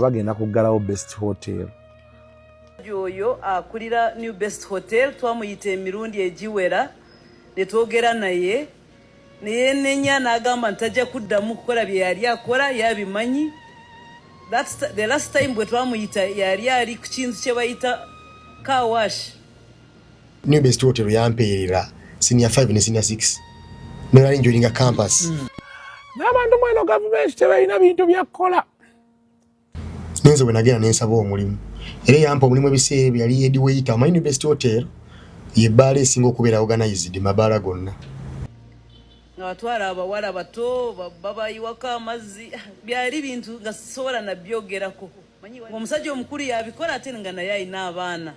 bagenda kuggalawo Best Hotel. Oyo akulira New Best Hotel twamuyita emirundi egiwera ne twogera naye nenya n'agamba ntajja kuddamu kukola bye yali akola yabimanyi. That's the last time bwe twamuyita yali ali ku kintu kye bayita car wash. New Best Hotel yampeerera senior 5 ne senior 6 nali njoyinga campus. N'abantu mweno government tebalina bintu byakukola. Nenze bwe nagenda nensaba omulimu. Era yampa omulimu ebiseera yali head waiter mu New Best Hotel ye baala esinga okubeera organized mabaala gonna. Atwala abawala bato babayiwaka amazzi byali bintu nga sisobola nabyogerako. Omusajja omukulu yabikola ate nga naye alina abaana.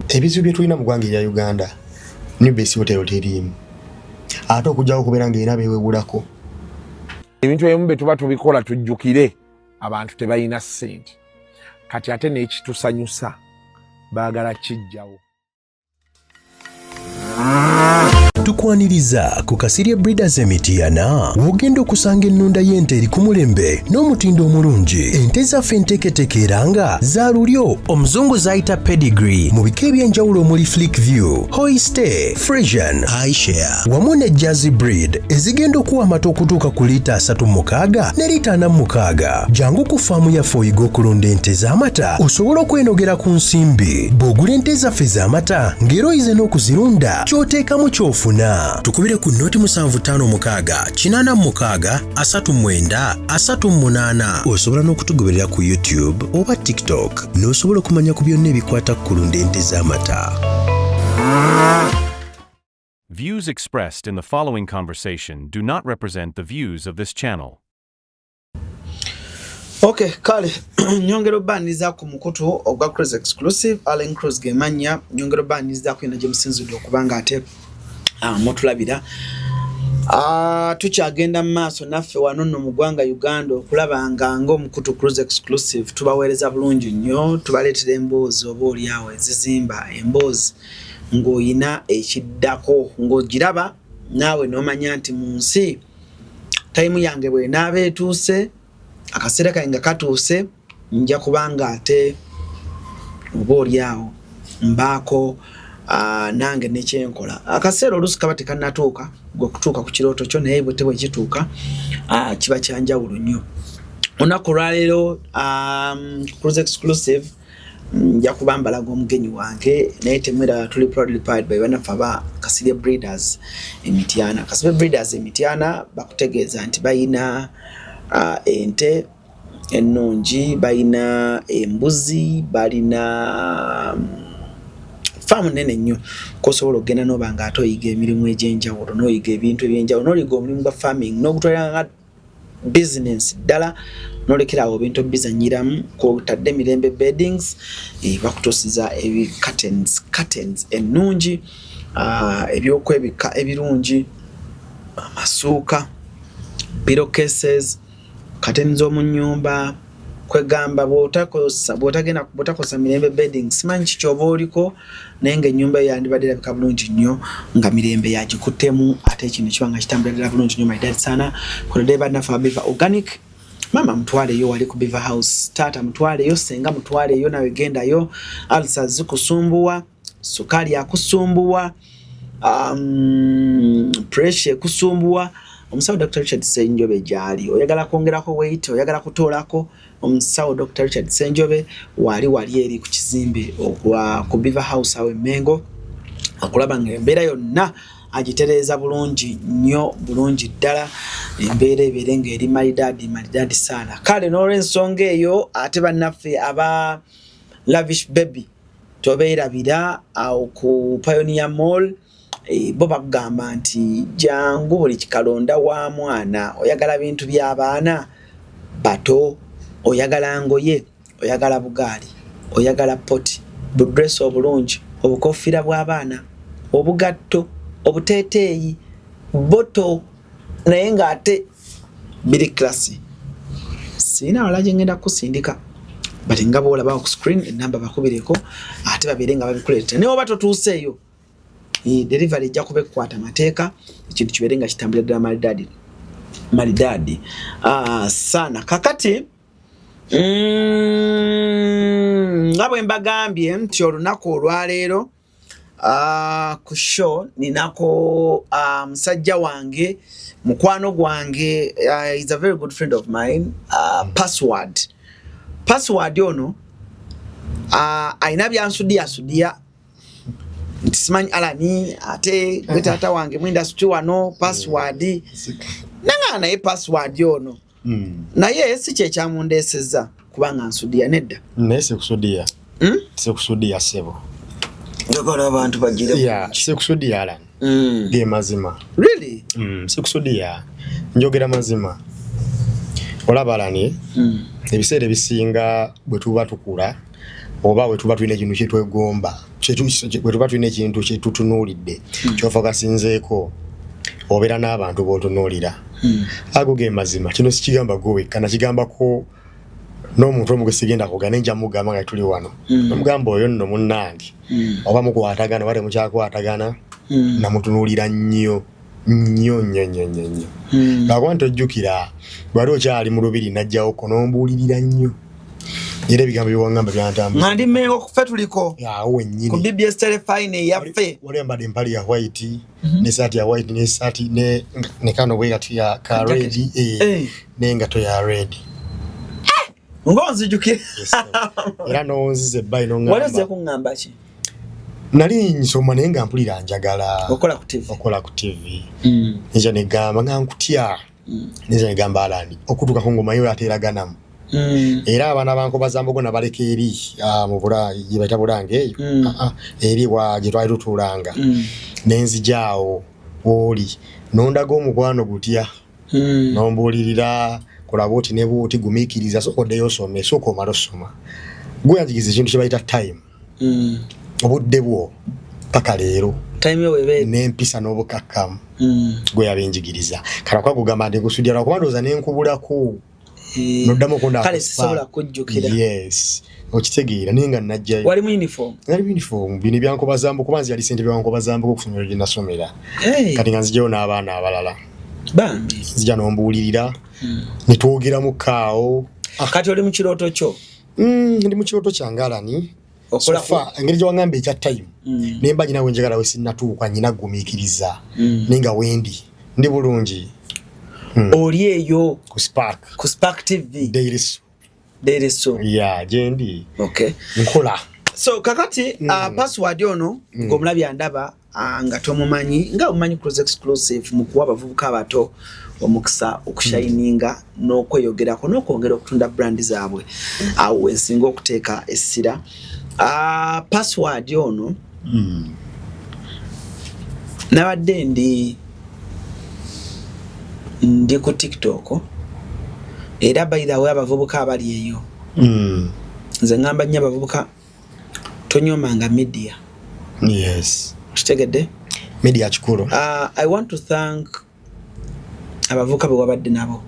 Ebizibu bye tulina mu ggwanga erya Uganda New Best Hotel teriimu. Ate okujjawo okubeera ng'erina beewebulako. Ebintu ebimu bye tuba tubikola tujjukire abantu tebalina ssente. Kati ate n'ekitusanyusa baagala kijjawo. Tukwaniriza ku Kasirye Breeders Emityana wogenda okusanga ennunda y'ente eri ku mulembe n'omutindo omulungi. Ente zaffe enteeketeeke era nga za lulyo omuzungu zayita pedigree mu bika eby'enjawulo omuli Flickview, Holstein, Friesian, Ayrshire wamu ne Jersey breed ezigenda okuwa amata okutuuka ku liita 36 ne liita 46. Jangu ku faamu yaffe oyiga okulunda ente z'amata osobola okwenogera ku nsimbi. Bw'ogula ente zaffe z'amata ng'era oyize n'okuzirunda ky'oteekamu ky'ofuna. Tukubire ku noti 75 86 39 38. Osobola n'okutugoberera ku YouTube oba TikTok n'osobola okumanya ku byonna ebikwata ku kulunda ente z'amata. Views expressed in the following conversation do not represent the views of this channel. Okay, kale nyongero baniza ku mukutu ogwa Cruise Exclusive Allen Cruise gemanya nyongero baniza ku ina James Nzudo okubanga ate motulabira tukyagenda maaso naffe wano no mugwanga Uganda okulaba ngo mukutu Cruise Exclusive tubaweereza bulungi nnyo tubaleetera emboozi oba oliawo ezizimba emboozi ng'oyina ekiddako ng'ogiraba naawe n'omanya nti mu nsi time yange bwe naaba etuuse akaseera kange katuuse nja kubanga ate oba oliawo mbaako nange nekyenkola akaseera olusi kaba tekanatuuka gwe kutuuka ku kirooto kyo naye bwe tebwe kituuka kiba kyanjawulo nnyo. Olunaku lwaleero Cruise Exclusive nja kubambalaga omugenyi wange naye temwera tuli proudly powered by bannaffe aba Kasirye Breeders Emityana. Kasirye Breeders Emityana bakutegeeza nti bayina ente ennungi, bayina embuzi, balina faamu nene nnyo kosobola okugenda n'oba nga ate oyiga emirimu egy'enjawulo n'oyiga ebintu eby'enjawulo n'oliga omulimu gwa farming n'ogutwalira nga business ddala n'olekerawo ebintu bizanyiramu kwotadde Mirembe Beddings bakutuusiza curtains ennungi ebyokwebika ebirungi amasuuka pillowcases curtains z'omu nnyumba kwegamba bw'otakosa Mirembe Beddings simanyi kikyoba oliko naye ng'ennyumba yandibadde erabika bulungi nnyo nga Mirembe yagikuttemu ate kino kiba nga kitambulira bulungi nnyo maidali sana kwotadde bannaffe Beaver Organic. Mama mutwaleyo wali ku Beaver House, tata mutwaleyo, senga mutwaleyo, nawe gendayo. Ulcers zikusumbuwa, sukari yakusumbuwa, pressure kusumbuwa. Omusawo Dr. Richard Ssenjobe gyali oyagala kwongerako weight oyagala kutoolako omusawo Dr. Richard Ssenjobe wali eri ku kizimbe ku Beaver House awe Mengo akulaba ng'embeera yonna agitereeza bulungi nnyo bulungi ddala embeera ebeere ng'eri malidadi sana. Kale n'olw'ensonga eyo ate bannaffe aba Lavish Baby tobeerabira awo ku Pioneer Mall bo bagamba nti jangu buli kikalonda wa mwana oyagala bintu by'abaana bato oyagala ngoye oyagala bugaali oyagala poti budress obulungi obukofira bw'abaana obugatto obuteeteeyi boto naye ng'ate biri klasi sina wala gye ngenda kusindika bati nga bw'olaba ku screen enamba bakubireko ate babeere nga babikuleeta naye oba totuuseeyo delivery ejja kubekwata mateeka ekintu kibeere nga kitambulira ddala malidadi sana. Kakati nga bwe mbagambye nti olunaku olwaleero ku show ninako musajja wange mukwano gwange is a very good friend of mine Password ono aina byansudia nti simanyi alani ate gwe taata wange mu industry wano Password nanga naye Password ono naye si kye kyamundeeseza kubanga nsudia nedda naye sekusudia sekusudia sebo njagala abantu bagire sekusudia alani ge mazima really sekusudia njogera mazima olaba alani ebiseera ebisinga bwe tuba tukula oba bwe tuba tulina ekintu kyetwegomba bwe tuba tulina ekintu kyetutunuulidde kyofokasinzeeko obeera n'abantu b'otunuulira ago ge mazima kino sikigamba gowekka nakigambako n'omuntu omu gwe sigenda kugana nja mugamba nga tuli wano nomugamba oyo nno munnange oba mukwatagana oba temukyakwatagana namutunuulira nnyo lwakuba nti ojjukira bwali okyali mu lubiri najjawo konombuulirira nnyo era ebigambo byewaŋŋamba byantambuza nga ndi Mmengo ffe tuliko awo wennyini ku BBS Telefine eyaffe wali ambadde empale ya white n'essaati ya white n'essaati ne kano bwe kati ya ka red n'engato ya red ngonzijukira era nonzize ebbayi wali ozze kuŋŋamba ki nali nsoma naye nga mpulira njagala okola ku TV nja negamba nga nkutya nja negamba alani okutuuka ku ngoma yo ateeraganamu era abaana bankobazambogo nabaleka eri mu gye bayita Bulange eyo eri gye twali tutuulanga nenzijaawo woli nondaga omukwano gutya nombuulirira kolaba oti ne buuti gumiikiriza sooka oddeyo osome sooka omala osoma gwe yanjigiza ekintu kye bayita time obudde bwo paka leero n'empisa n'obukakkamu gwe yabenjigiriza kala kwagugamba nti nkusudira lwakuba ndowooza nenkubulako noddamu kale sisobola kujjukira okitegeera naye nga najjayo wali mu uniform bino byankobazambo kuba nzi yali ssente byankobazambo okusomero gye nasomera kati nga nzijjayo n'abaana abalala nzija nombuulirira ne twogeramu kaawo kati oli mu kirooto kyo ndi mu kirooto kyange alani engeri gye waŋŋamba ekya time naye mba nyinawe njagala we sinnatuuka nyina gumiikiriza naye nga wendi ndi bulungi oli eyo ku Spark TV Daily Show gyendi nkola so kakati Password ono ng'omulabi andaba nga tomumanyi nga omumanyi Cruise Exclusive mu kuwa abavubuka abato omukisa okushininga n'okweyogerako n'okwongera okutunda brand zaabwe awo wensinga okuteeka essira Password ono nabadde ndi ku TikTok era by the way abavubuka abali eyo nze ngamba nnyo abavubuka tonyomanga media kitegedde media kikulu I want to thank abavubuka be wabadde nabo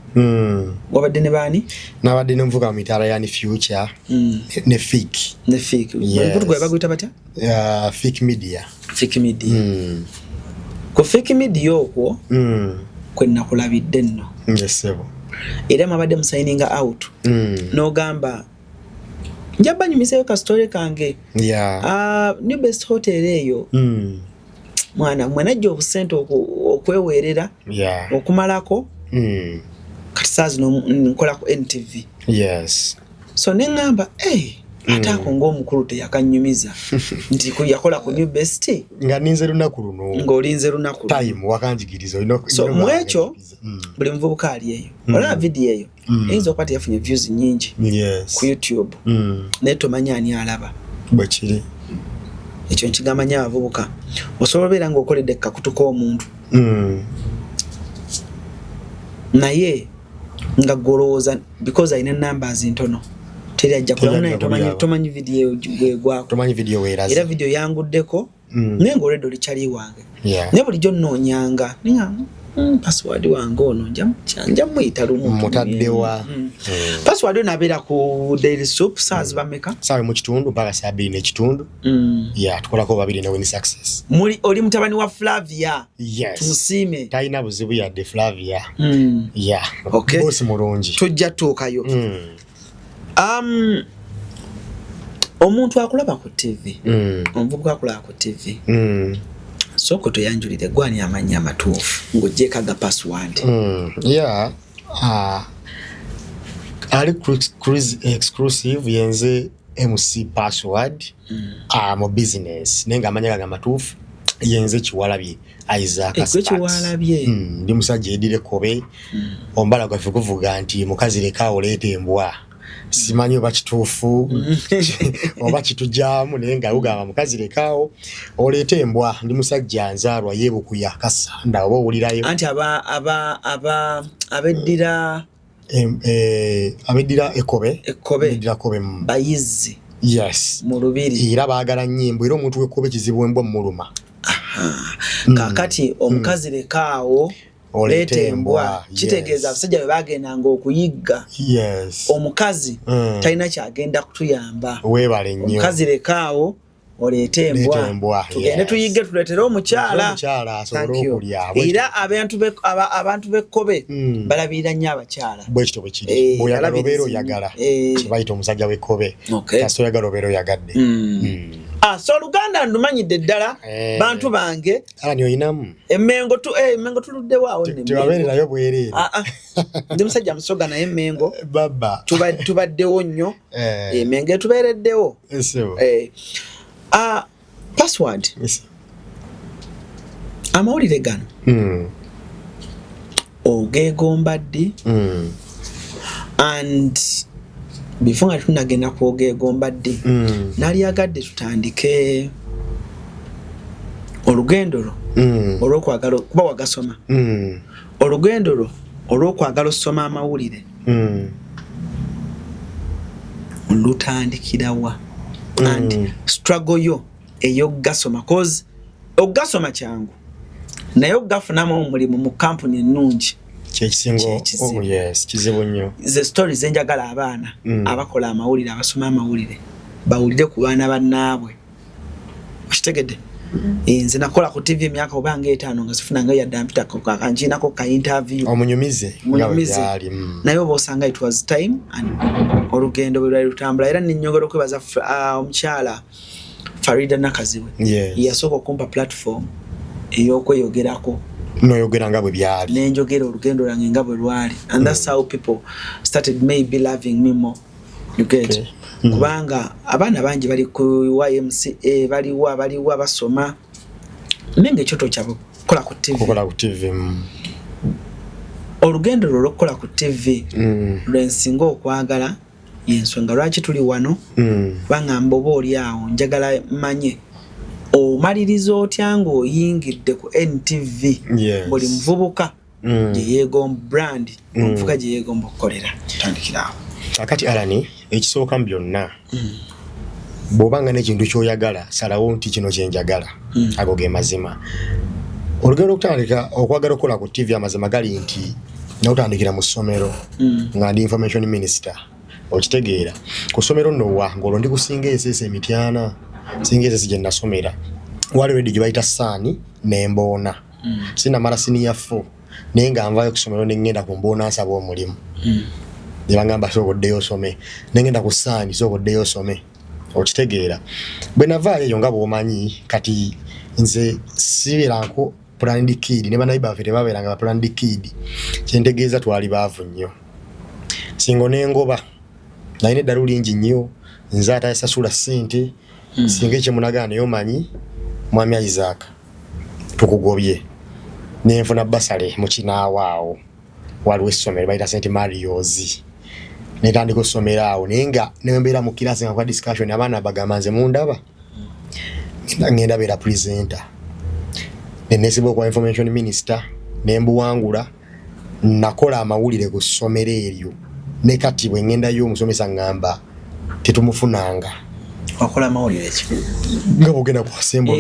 wabadde ne baani nabadde n'omuvubuka mu mitaala yani Future ne Fik gwe baguyita batya Fik Media ku Fik Media okwo kwe nakulabidde nno era mwabadde musayininga out n'ogamba njaba nyumiseyo ka story kange New Best Hotel eyo mwana mwenajja obusente okweweerera okumalako kati saazi nkola ku NTV so neŋŋamba ate ako ng'omukulu teyakanyumiza nti yakola ku New Best nga ninze lunaku luno ng'olinze lunaku time wakanjigiriza so mwekyo buli muvubuka ali eyo olaba video eyo eyinza okuba teyafunye views nyingi ku YouTube naye tomanya ani alaba bwekiri ekyo nkigamba nnyo abavubuka osobola obeera ng'okoledde kakutu k'omuntu naye nga golowooza because alina numbers ntono teri ajja kulamu naye tomanyi video gwegwako era video yanguddeko naye ng'olwedde olikyali wange naye bulijjo nnoonyanga Password wange ono nja muyita lumu mutaddewa Password ono abeera ku Daily Soup saazi bameka saawe mu kitundu mpaka saa 2 n'ekitundu tukolako babiri ne Win Success oli mutabani wa Flavia tumusiime talina buzibu yadde Flavia bosi mulungi tujja tuukayo Omuntu akulaba ku TV. Omuvubuka akulaba ku TV. Soko toyanjulire gwani amanya amatuufu ng'ogyeko aga password. Yeah. Ali exclusive yenze MC password mu business nenga amanya ga matuufu yenze Kiwalabye Isaac Sparks. Kiwalabye. Ndi musajja edire kobe ombala gwa kuvuga nti mukazi leka olete embwa. Simanyi oba kituufu oba kitujjamu naye nga ugamba mukazi lekaawo oleete embwa ndi musajja nzaalwa yeebukuya Kasanda oba owulirayo anti abeddira Ekobe bayizi yes mu Lubiri era baagala nnyimbo era omuntu w'Ekkobe kizibu embwa muluma kakati omukazi lekaawo olete embwa kitegeeza abasajja bwe bagendanga okuyigga omukazi talina kyagenda kutuyamba weebale nnyo omukazi lekaawo olete embwa tugende tuyigge tuleetere omukyala asobole okulya era abantu b'Ekkobe balabirira nnyo abakyala bwekito bwe kiri bw'oyagala obeera oyagala kibayita omusajja w'Ekkobe kasita oyagala obeera oyagadde so Luganda ndumanyidde ddala bantu bange ani oyinamu Emmengo tuludde waawo ne tewabeererayo bwereere ndi musajja musoga naye Emmengo baba tubaddewo nnyo Emmengo etubeereddewo password amawulire gano ogeegomba ddi and before nga tunagenda kwogeegomba ddi nali agadde tutandike olugendo lwo olw'okwagala kuba wagasoma olugendo lwo olw'okwagala osoma amawulire lutandikirawa and struggle yo ey'ogasoma cause ogasoma kyangu naye ogafunamu omulimu mu kampuni ennungi kyekisingo kizibu nnyo ze stories zenjagala abaana abakola amawulire abasoma amawulire bawulire ku baana bannaabwe okitegedde nze nakola ku TV emyaka oba nga 5 nga sifunanga yadde ampita kanjinako ka interview omunyumize naye oba osanga it was time and olugendo bwe lwali lutambula era ninnyongera okwebaza omukyala Farida Nakazibwe yasooka okumpa platform ey'okweyogerako noyogera nga bwe byali nenjogera olugendo lwange nga bwe lwali and that's how people started maybe loving me more you get kubanga abaana bangi bali ku YMCA baliwa basoma nenge ekyoto kyabwe kola ku TV olugendo lwo lukola ku TV lwensinga okwagala yensonga lwaki tuli wano bangamba oba oli awo njagala manye omaliriza otya ng'oyingidde ku NTV buli muvubuka gye yeegomba brand omuvubuka gye yeegomba okukolera tutandikirawo kakati Alani ekisooka mu byonna bw'obanga n'ekintu ky'oyagala salawo nti kino kye njagala ago ge mazima olugero okutandika okwagala okukola ku TV amazima gali nti nawutandikira mu ssomero nga ndi information minister okitegeera ku ssomero nnowa ng'olwo ndi kusinga esese emityana singa esese gye nasomera waliwo eddi gye bayita Saani n'emboona sinamala siniya 4 naye nga nvaayo ku ssomero ne ngenda ku mboona nsaba omulimu ne bangamba sooka oddeyo osome ne ngenda ku Saani sooka oddeyo osome okitegeera bwe navaayo eyo nga bw'omanyi kati nze sibeeranko planned kid ne banayi baffe tebabeeranga ba planned kid kyentegeeza twali baavu nnyo singo n'engoba nalina eddalu lingi nnyo nze atayasasula ssente singa ekyemunagaana naye omanyi mwami Isaac tukugobye nenfuna basale mu Kinaawo waliwo essomero bayita St Mario's netandika okusomera awo naye nga nembeera mu kirasi nga kwa discussion abaana bagamba nze mundaba ngenda beera presenter nenesibwa kwa information minister nembuwangula nakola amawulire ku ssomero eryo ne kati bwe ngendayo omusomesa ngamba tetumufunanga wakola amawulire ki nga bwogenda ku asembo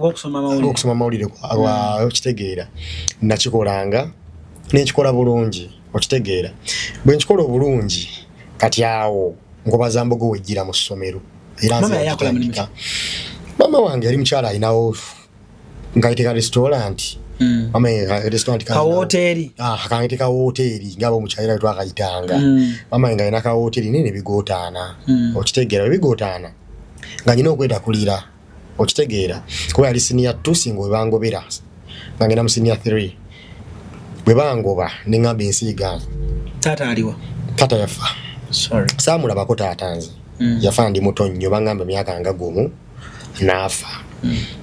okusoma amawulire okitegeera nakikolanga nekikola bulungi okitegeera bwe nkikola obulungi kati awo ngobaza mbogo wejjira mu ssomero era mama wange yali mukyala ayinawo ngayiteka restaurant mama restaurant ka hoteli akangete ka hoteli ngabo muchaira twakayitanga mama nga ina ka hoteli nene bigotana okitegeera bigotana nga nyina okwenda kulira okitegeera kuba yali senior 2 singo bangobera nga ngena mu senior 3 bwe bangoba ningambe ensiga tata aliwa tata yafa sorry samula bakota atanze yafa ndi muto nnyo bangamba myaka nga gumu nafa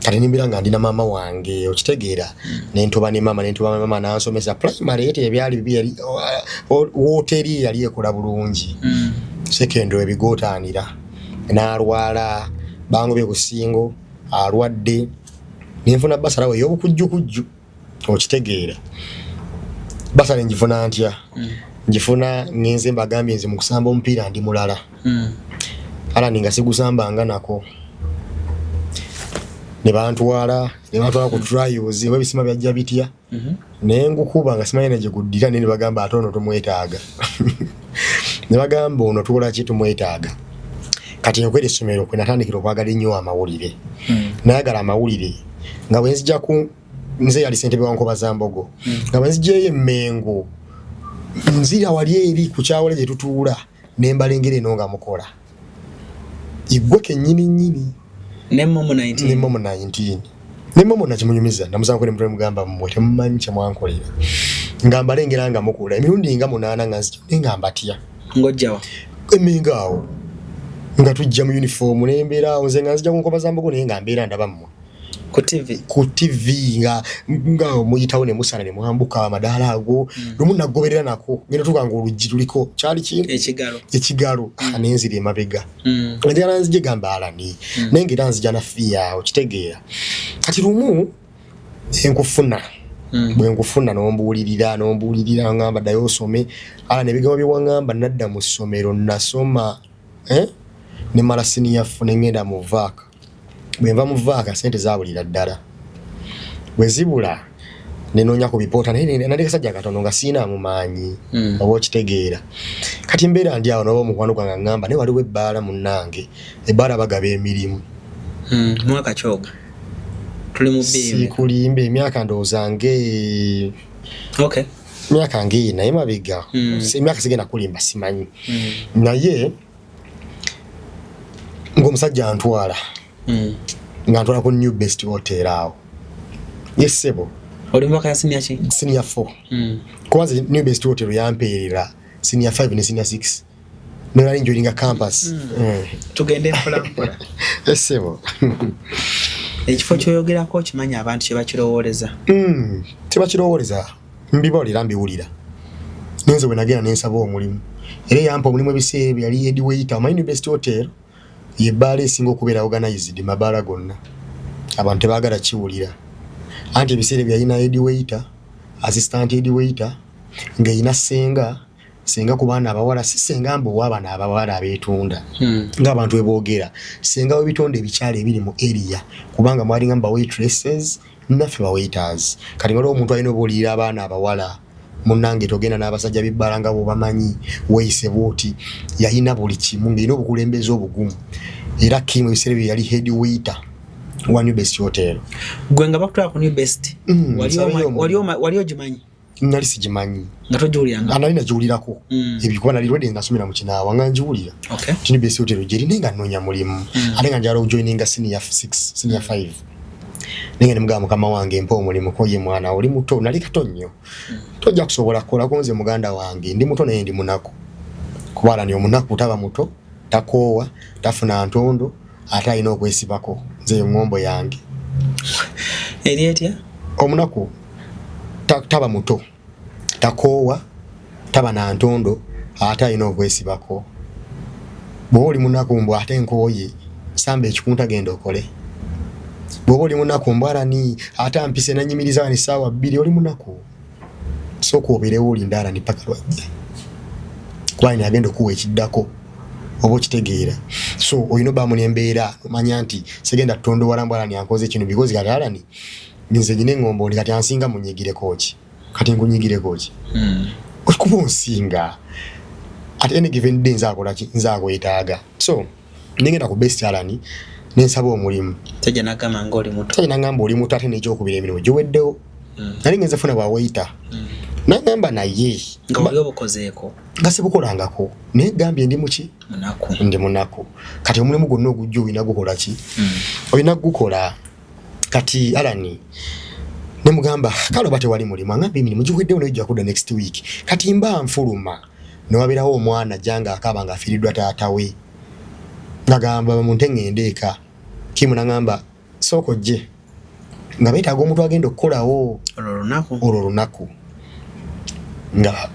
kati nimbiranga ndina mama wange okitegeera nentoba ne mama nansomesa primary yete ebyali bibiri hoteli yali ekola bulungi secondary bigotanira n'alwala bangobye kusingo alwadde ninfuna basala we yobukujjukujju okitegeera basala njifuna ntya njifuna ngenze mbagambye nze mu kusamba omupiira ndi mulala ala ninga sigusambanga nako ne bantwala ku trials webisima byajja bitya nengukuba nga simanya ne guddira ne bagamba atono tumwetaaga ne bagamba ono tukola ki tumwetaaga kati yokwere somero kwe natandikira okwagala ennyo amawulire nayagala amawulire nga bwenzija ku nze yali ssentebe wa Nkobazambogo nga bwenzije Emmengo nzira wali eri ku kyawole gye tutuula nembalengere eno nga mukola igwe kennyini Nemomo 19 Nemomo nakimunyumiza namuzanko ne mutwe mugamba mmwe temumanyi kye mwankolera ngamba lengera nga mukula emirundi nga 8 nga nzije ngamba tya ngojjawa emingaawo nga tujja mu uniform nembera nze nga nzija ku Nkobazambogo naye nga mbeera ndaba mmwe ku TV nga muyitawo ne musana ne mwambuka amadaala ago lumu nagoberera nako ngeno tukanga oluggi luliko kyali ki ekigalo anenzira emabega njala nzije gamba alani nengera nzija na fiya okitegeera kati lumu enkufuna bwe nkufuna nombuulirira ngamba ddayo osome ala ne bigambo byewangamba nadda mu ssomero nasoma ne mala senior fune ngenda mu vaaka bwe nva mu vaaka sente zaabulira ddala bwe zibula nenonya ku bipoota naye naleka sajja katono nga siina mumaanyi oba okitegeera kati embeera ndi awo n'oba omukwano gwange ngamba naye waliwo ebbaala munnange ebbaala bagaba emirimu mwaka kyoga tuli mu bbiri sikulimba emyaka ndoozange myaka nge naye mabega emyaka sigenda kulimba simanyi naye ng'omusajja antwala nga ntwala ku New Best Hotel awo yesebo oli mwaka ya senior 4 kwanza New Best Hotel yampeerera senior 5 ne senior 6 nolali njoyinga campus tugende mpola yesebo ekifo kyoyogerako kimanya abantu kye bakirowooleza tebakirowooleza mbibalira mbiwulira nenze bwe nagenda nensaba omulimu era yampa omulimu ebiseera yali head waiter New Best Hotel yebbaala esinga okubeera organized mabaala gonna abantu tebaagala kiwulira anti ebiseera byalina head waiter assistant head waiter ng'erina senga ku baana abawala si senga mbu w'abaana abawala abeetunda ng'abantu bwe boogera senga w'ebitonde ebikyala ebiri mu area kubanga mwalinga mu waitresses naffe waiters kati nga omuntu alina obuulira abaana abawala munnange togenda n'abasajja b'ebbaala nga bw'obamanyi weeyise bw'oti yalina buli kimu ng'erina obukulembeze obugumu era kimu ebiseera bye yali head waiter wa New Best Hotel. Gwe nga bakutwala ku New Best wali ogimanyi? Nali sigimanyi nga togiwuliranga anali nagiwulirako ebikuba nali lwedde nasomera mu kinaawa nga ngiwulira New Best Hotel gyerina nga nnoonya mulimu ate nga njala okujoininga senior 6 senior 5 ninga nemugamba mukama wange mpa omulimu ko ye mwana oli muto nali kato nnyo tojja kusobola kukola konze muganda wange ndi muto naye ndi munaku kubala ni omunaku taba muto takoowa tafuna ntondo ate alina okwesibako nze ngombo yange erietya omunaku taba muto takoowa taba na ntondo ate alina okwesibako bw'oli munaku mbw ate nkooye samba ekikunta genda okole bw'oli munaku mbwalani ate ampise nanyimiriza ni ssaawa 2 oli munaku sooka obeerewo olinda alani paka lwajja kubani agenda okuwa ekiddako oba okitegeera so olina obaamu n'embeera omanya nti segenda tutondo wala mbwalani ankoze kino because kati alani nze nyina eŋŋombo ndi kati ansinga munyigireko ki kati nkunyigireko ki okuba onsinga at any given day nzaakola ki nzaakwetaaga so nengenda ku Best Alani nensaba omulimu tajja nagamba ng'oli muto tajja nagamba oli muto ate n'ekyokubira emirimu giweddewo nali ngenze funa bwa waiter nagamba naye nga oli obukozeeko gasibukolangako naye gambye ndi muki munaku ndi munaku kati omulimu gwonna ogujja olina gukola ki olina gukola kati alani ne mugamba kale oba tewali mulimu angamba emirimu gikuddeo nayo kudda next week kati mba nfuluma newabeerawo omwana janga akaba nga afiiriddwa taata we nagamba bamunte ngende eka kimu nagamba sooka ojje nga beetaaga omuntu agenda okukolawo olwo lunaku nga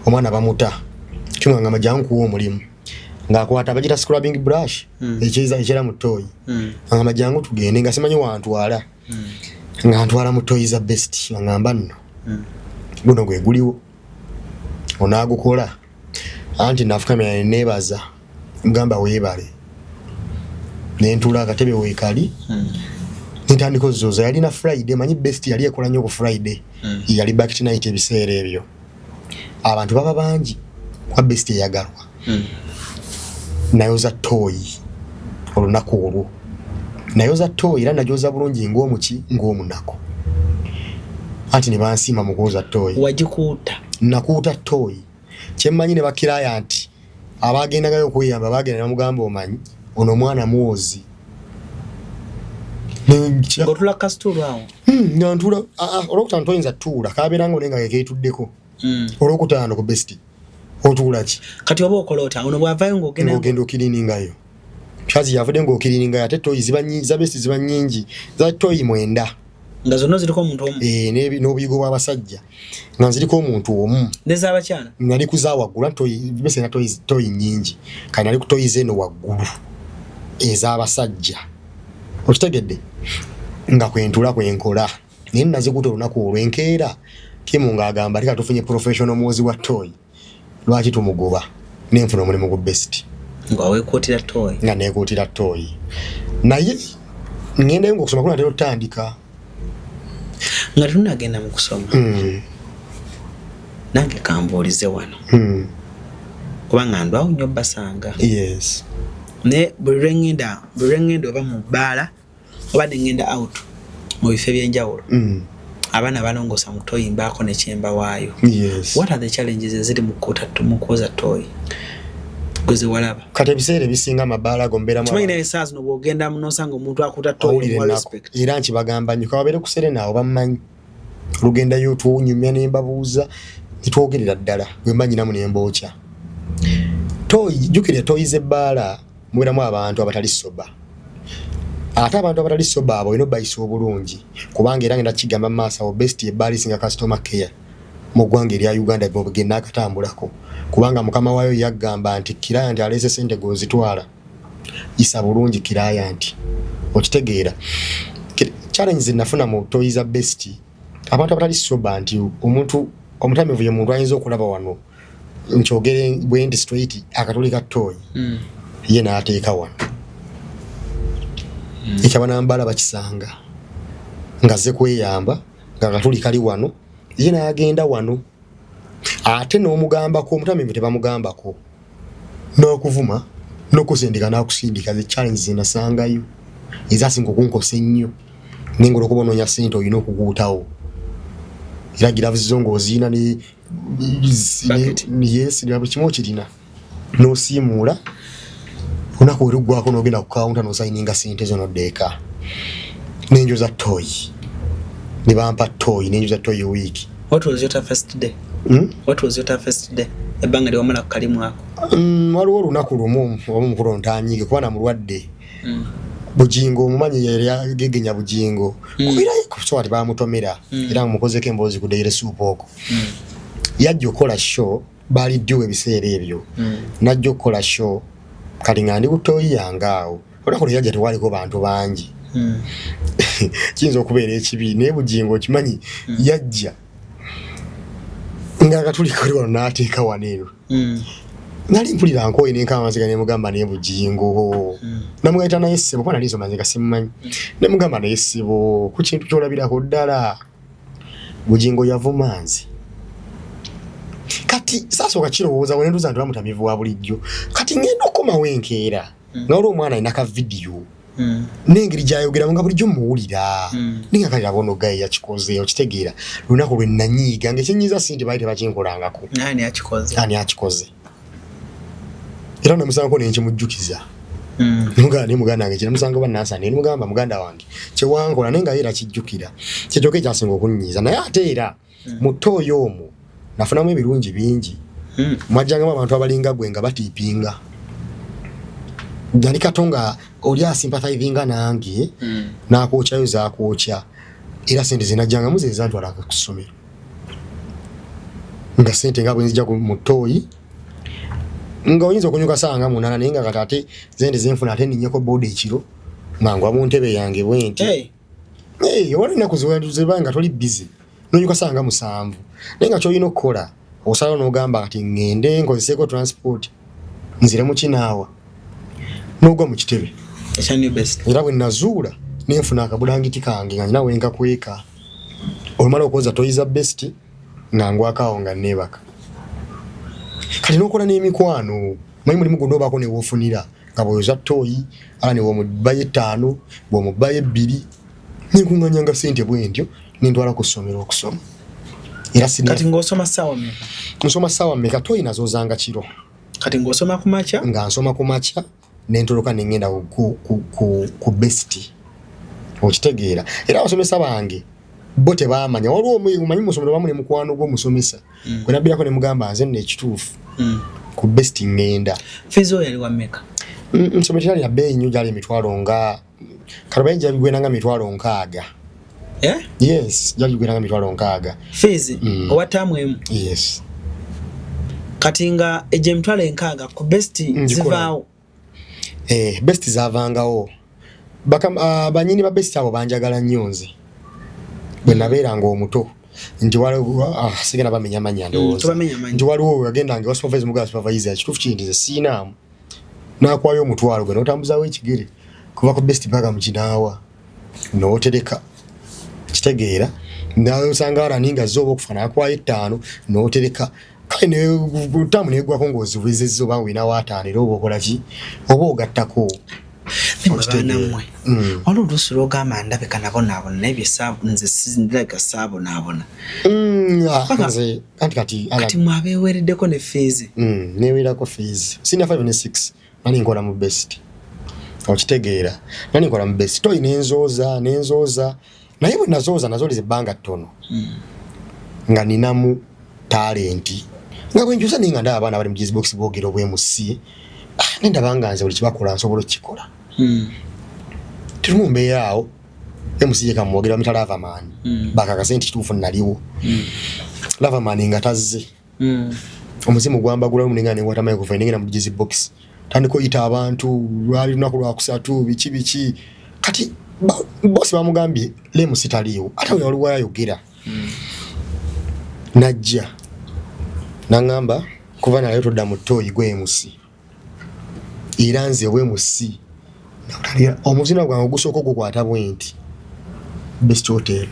omwana bamuta kimu ngamba jangu kuwa omulimu ng'akwata bagita scrubbing brush ekira mu toyi ngamba jangu tugende nga simanyi wantwala nga ntwala mu toyi za best ngamba nno guno gwe guliwo onaagukola anti nafukamira nebaza mugamba weebale nentula akatebe weekali nitandika ozoza yalina Friday manyi best yali ekola nnyo ku Friday yali back tonight ebiseera ebyo abantu baba bangi kwa best yagalwa nayoza toyi olunaku olwo nayoza toyi era najoza bulungi ng'omunako anti ne bansiima mu kuwoza toyi wagikuuta nakuuta toyi kyemmanyi ne bakiraya nti abagendagayo okweyamba bagenda namugamba omanyi ono omwana muwozi ng'otula kasitulu awo nantula olwokutaano toyinza tuula kabeeranga olenga kekeetuddeko olwokutaano ku besti otuula ki kati oba okola ota ono bw'avaayo ng'ogenda okiriningayo kyazi yavudde ng'okiriningayo ate toyi ziba nnyingi za besti ziba nnyingi za toyi 9 nga zonna ziriko omuntu omu n'obuyigo bw'abasajja nga ziriko omuntu omu n'ez'abakyala nali kuzaa waggulu bese na toyi nnyingi kati nali ku toyi zeno waggulu ez'abasajja okitegedde nga kwentula kwenkola naye nazikuta olunaku olwenkeera kimu ng'agamba ati katufunye professional muwozi wa toyi lwaki tumugoba nenfuna omulimu gu best nga weekuutira toyi nga neekuutira toyi naye ngendayo ng'okusoma kunatera otandika nga tunagenda mu kusoma nange kambuulize wano kubanga ndwawo nnyo basanga yes ne buli lwengenda oba mu bbaala oba nengenda out mu bifo ebyenjawulo abaana balongoosa mu toyi mbaako nekyemba waayo yes what are the challenges eziri mu kuwoza toyi gweze walaba kati ebiseera ebisinga amabbaala gombeeramu kimanyi naye saa zino bw'ogenda munosanga omuntu akuuta toyi wa respect era nkibagamba nnyo kababeere ku Serena oba mmanyi olugendayo tuwunyumya ne mbabuuza nitwogerera ddala bwe mba nyinamu ne mbookya toyi jjukira toyi z'ebbaala mubeeramu abantu abatali soba ate abantu abatali soba abo olina bayisa obulungi kubanga era ngenda kigamba mu maaso awo best ebbaala esinga customer care mu ggwanga erya Uganda bw'ogenda akatambulako kubanga mukama waayo yaggamba nti kiraya nti aleese ssente gozitwala isa bulungi kiraya nti okitegeera challenge nafuna mu toyi za best abantu abatali soba nti omuntu omutamivu ye muntu ayinza okulaba wano nkyogere bwendi straight akatulika toyi ye n'ateeka wano ekyaba nambala bakisanga nga ze kweyamba nga akatuli kali wano ye n'agenda wano ate n'omugambako omutamivu tebamugambako n'okuvuma n'okusindika n'akusindika ze challenge zenasangayo ezasinga okunkosa ennyo nengola okuba onoonya ssente olina okuguutawo era giravuzizo ng'oziina yes buli kimu okirina n'osiimuula olunaku weruggwako n'ogenda ku kawunta n'osayininga ssente zo n'oddeeka n'enjoza toyi ne bampa toyi n'enjoza toyi wiiki. What was your first day? What was your first day? Ebbanga ly'omala ku kalimu ako. Waliwo olunaku lumu oba mukulu ntaanyiige kuba na mulwadde bugingo omumanyi yali agegenya bugingo kubirayo kuswati bamutomera era mukozeko emboozi ku daily soup okwo yajja okukola show baali ddiwo ebiseera ebyo najja okukola show kali nga ndi ku toyi yange awo olunaku lwe yajja tewaliko bantu bangi kiyinza okubeera ekibi naye bugingo okimanyi yajja nga akatuli kali wano n'ateeka wano eno nali mpulira nkoyi nenkaamaziga nemugamba naye bugingo namugaita naye ssebo kuba nali nsoma nze nga simmanyi nemugamba naye ssebo ku kintu kyolabirako ddala bugingo yavuma nze kati saasooka kirowooza wenenduza nti bamutamivu wa bulijjo kati ngenda okukomawo enkeera nga olwo omwana alina ka vidiyo Nengeri gyayogera nga bulijjo muwulira ninga kale abono gaye yakikoze okitegeera lunaku lwe nanyiiga ng'ekyenyiza sinti baali tebakinkolangako ani akikoze era namusango nenkimujjukiza muganda wange kinamusango bannasani nimugamba muganda wange kyewankola naye nga era kijjukira kyekyoka ekyasinga okunnyiiza naye ate era muto oyo omwo nafunamu ebirungi bingi mwajjangamu abantu abalinga gwe nga batiipinga Jani katonga oli asympathizinga nange nakwokyayo zakwokya era sente zinajjanga muze zantwala ku ssomero nga sente nga bwe nzija ku mutoyi nga oyinza okunyuka sanga munana naye nga katate zente zenfuna ate ninyeko board ekiro mangu amu ntebe yange bwenti wali naku zebanga toli busy nonyuka sanga musanvu naye nga kyoyina okukola osala n'ogamba kati ngende nkozeseko transport nzire mu kinaawa n'ogwa mu kitebe era bwe nazuula nenfuna akabulangiti kange nga ninawe nkakweka olumala okoza toyiza best nga ngwakaawo nga neebaka kati n'okola n'emikwano manyi mulimu guno obaako newofunira nga bweoza toyi ala newomubayo 5 bwomubayo 2 nenkuŋŋanyanga sente bwentyo nentwala ku ssomero okusoma era kati ng'osoma ssaawa mmeka nsoma ssaawa mmeka toyi nazozanga kiro kati ng'osoma ku makya nga nsoma ku makya nentoloka nengenda ku best okitegeera era abasomesa bange bo tebaamanya waliwo omanyi musomero bamu ne mukwano gw'omusomesa gwe nabbirako ne mugamba nze nno ekituufu ku best ngenda fizo yali wa mmeka nsomero yali ya bbeeyi nnyo gyali emitwalo nga kalabayi gyabigwenanga mitwalo nkaaga yes gyali bigwenanga mitwalo nkaaga fizi owa taamu emu yes kati nga egy'emitwalo enkaaga ku best zivaawo best zavangawo banyini ba best abo banjagala nnyo nze bwe nabeeranga omuto nti waliwo sigenda bamenya manya ndowooza nti waliwo yagendanga wa supervise mugala supervise ekituufu kindi ze siinaamu n'akwayo omutwalo gwe n'otambuzaawo ekigere kuva ku best paka mu kinaawa n'otereka kitegeera n'osanga araninga zooba okufa n'akwayo 5 n'otereka kale tamu neggwako ng'ozibuzizza oba ng'olinawo 5 era oba okola ki oba ogattako baanammwe waliwo oluusi lw'ogamba ndabika nabonaabona naye nze sindirabika saabonaabona kati mwabeeweereddeko ne feezi neeweerako feezi sina 5 ne 6 nani nkola mu best okitegeera nani nkola mu best toyi nenzooza naye bwe nazooza nazooliza ebbanga ttono nga ninamu talenti nga bwe nkyusa ninga ndaba abaana bali mu Gizbox boogera obwemusi nendaba nga nze buli kibakola nsobola okukikola tuli mu mbeera awo emusi kamwogera mitala Lavaman bakakase nti kituufu naliwo Lavaman nga tazze omuzimu gwambagula muninga newata microphone nengenda mu Gizbox tandiko yita abantu lwali lunaku lwakusatu biki kati bosi bamugambye lemusi taliwo ate we waliwo ayogera najja nangamba kuva nayo todda mu toyi gwemusi era nze bwemusi nakutalira omuzina gwange ogusooka okukwata bwenti best hotel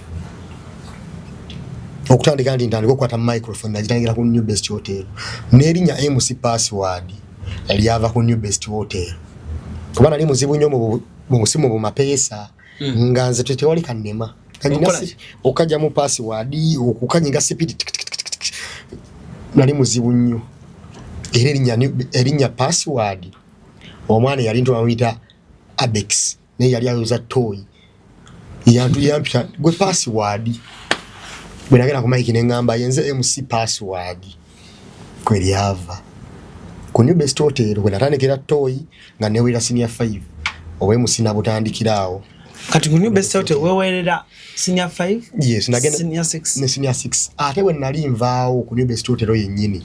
okutandika nti ntandika okukwata microphone nagitangira ku new best hotel n'erinnya MC password lyava ku new best hotel kuba nali muzibu nnyo mu musimu bumapeesa nga nze tetewali kannema kanyinasi okajja mu password okukanyinga speed nali muzibu nnyo era erinnya password omwana yali ntwamuyita Abex naye yali ayoza toyi yampita gwe password bwe nagenda ku mike nengamba yenze MC password kwe lyava ku new best hotel bwe natandikira toyi nga newera senior 5 owe musina butandikiraawo kati ku new best hotel wewerera senior 5 yes nagenda senior 6 ne senior 6 ate bwe nali nvaawo ku new best hotel yennyini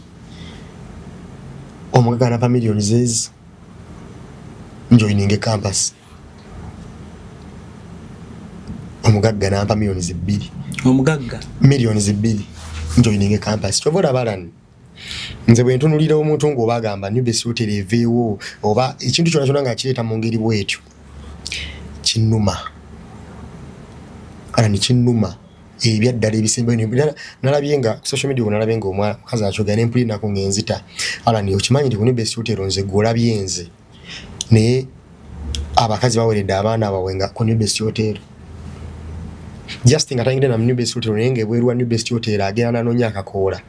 omugagga na millions zezi njoyininge campus omugagga nampa millions 2 omugagga millions 2 njoyininge campus tobola balani nze bwe ntunulira omuntu ng'obagamba new best hotel eveewo oba ekintu kyonna kyonna nga kireeta mu ngeri bwetyo kinnuma ala nikinnuma ebyaddala ebisembayo nalabye nga social media nalabye nga omukazi akyogera n'empulira ku ng'enzita ala ni okimanyi nti ku new best hotel nze gw'olabye nze naye abakazi baweredde abaana abawenga ku New Best Hotel. Just nga tayingire na New Best Hotel nenge bweru wa New Best Hotel agenda nonya akakola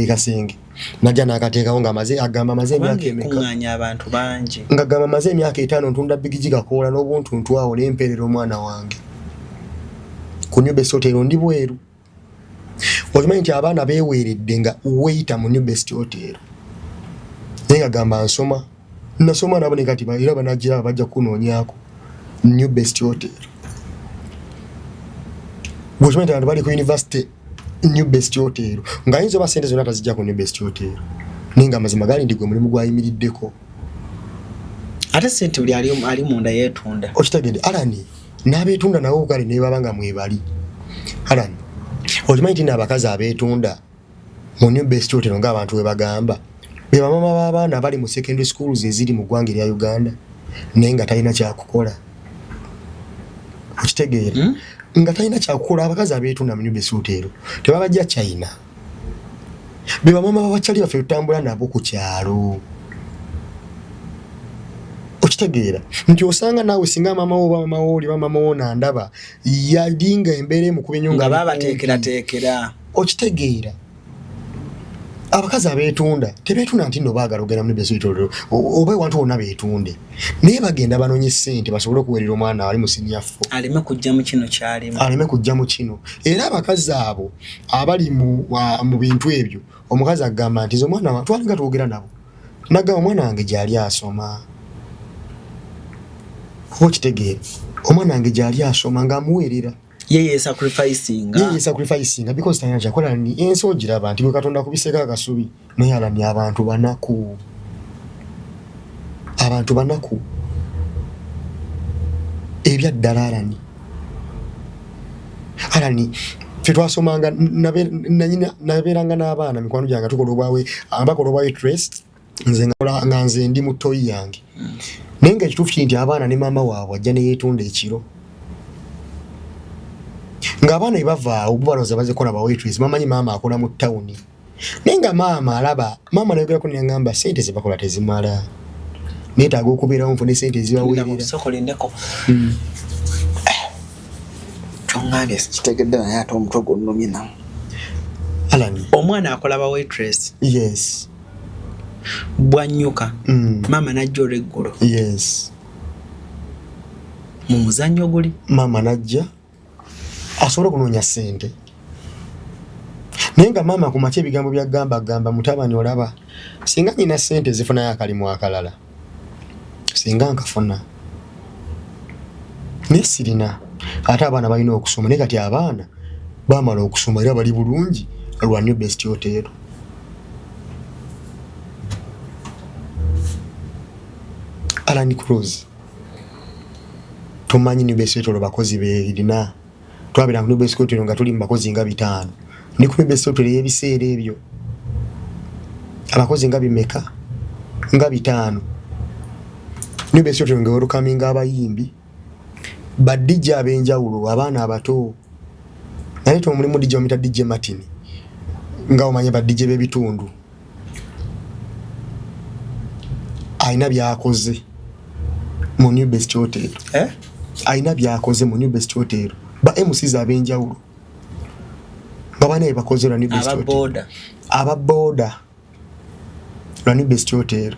ekasenge najja nakateekawo nga maze agamba maze emyaka emeka kunganya abantu bangi nga gamba maze emyaka 5 ntunda bigiji gakola n'obuntu ntwawo n'emperero omwana wange ku New Best Hotel ndi bweru. Okimanyi nti abaana beeweeredde nga waiter mu New Best Hotel nenga gamba nasoma nabo nekati era banajira bajja kunoonyako New Best Hotel. Okimanyi nti bali ku university New Best Hotel nga yinzo ba sente zonna tazijja ku New Best Hotel nenga mazima gali ndigwe mulimu gwayimiriddeko ate sente buli ali munda yeetunda. Okitegedde alani n'abeetunda nawo gali ne babanga mwebali alani. Okimanyi nti n'abakazi abeetunda mu New Best Hotel nga abantu we bagamba be bamama b'abaana bali mu secondary schools eziri mu ggwanga lya Uganda nenga talina kyakukola. Okitegeera nga talina kyakukola abakazi abeetunda mu New Best Hotel tebabajja China be bamama babachali baffe tutambula nabo ku kyalo. Okitegeera nti osanga naawe singa mama oli mama wona ndaba yalinga embere mu kubenyo nga babateekera. Okitegeera abakazi abeetunda tebeetunda nti no baagala ogenda mu Best Hotel oba wantu wonna beetunde naye bagenda banoonye ssente basobole okuweerera omwana ali mu senior 4 aleme kujja mu kino era abakazi abo abali mu bintu ebyo omukazi agamba nti omwana twalinga twogera nabo nagamba omwana wange gyali asoma. Okitegeera omwana wange gyali asoma nga amuweerera yeye sacrificing because tanya chakola ni enso giraba nti Katonda kubiseka akasubi naye alani abantu banaku ebyaddala alani twasomanga naberanga n'abaana mikwano gyange tukola obwawe abakola obwawe trace nze ndi mutoyi yange nenga ekituufu kinti abaana ne mama waabwe ajja ne yeetunda ekiro nga abaana ebavaawo bubaloza bazikola ba waitress mamanyi mama akola mu town nenga mama alaba mama nayogerako neŋŋamba sente zebakola tezimala neetaaga okubeerawo nfune sente zibaweerera. Kyongambye sikitegedde naye ate omutwe gonnumye namu. Alani omwana akola ba waitress. Yes. Bwannyuka mama najja olweggulo. Yes. Mu muzannyo guli mama najja asobola okunoonya ssente naye nga maama ku makya ebigambo byagamba mutabani olaba singa nyina ssente zifunayo akalimu akalala singa nkafuna naye sirina ate abaana balina okusoma naye kati abaana bamala okusoma era bali bulungi lwa New Best Hotel. Alani Cruz tumanyi New Best Hotel bakozi beerina twabira ku New Best Hotel nga tuli mbakozi nga 5 ni ku New Best Hotel ebiseera ebyo abakozi nga bimeka nga 5 New Best Hotel nga olukaminga abayimbi ba DJ abenjawulo abaana abato naye mulimu DJ omita DJ Martin nga omanye ba DJ bebitundu aina byakoze mu New Best Hotel aina byakoze mu New Best Hotel ba MCs abenjawulo babane bakoze la New Best Hotel ababoda la New Best Hotel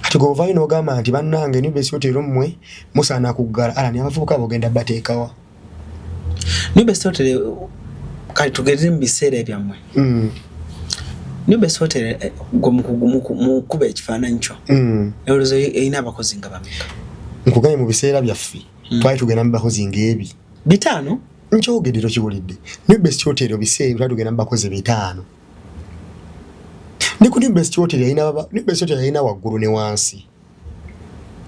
kati go vaino gama nti bannange New Best Hotel mmwe musana kugala alani abavubuka bogenda bateekawa New Best Hotel kati tugeze mbiseera ebyammwe New Best Hotel mu kuba ekifaananyi kyo erozo eyina abakozi nga bameka nkuganye mu biseera byaffe twali tugenda mu bakozi ng'ebi 5 nkyogedero kiwulidde New Best Hotel biseera twali tugenda mu bakozi 5 ni ku New Best Hotel yayina waggulu ne wansi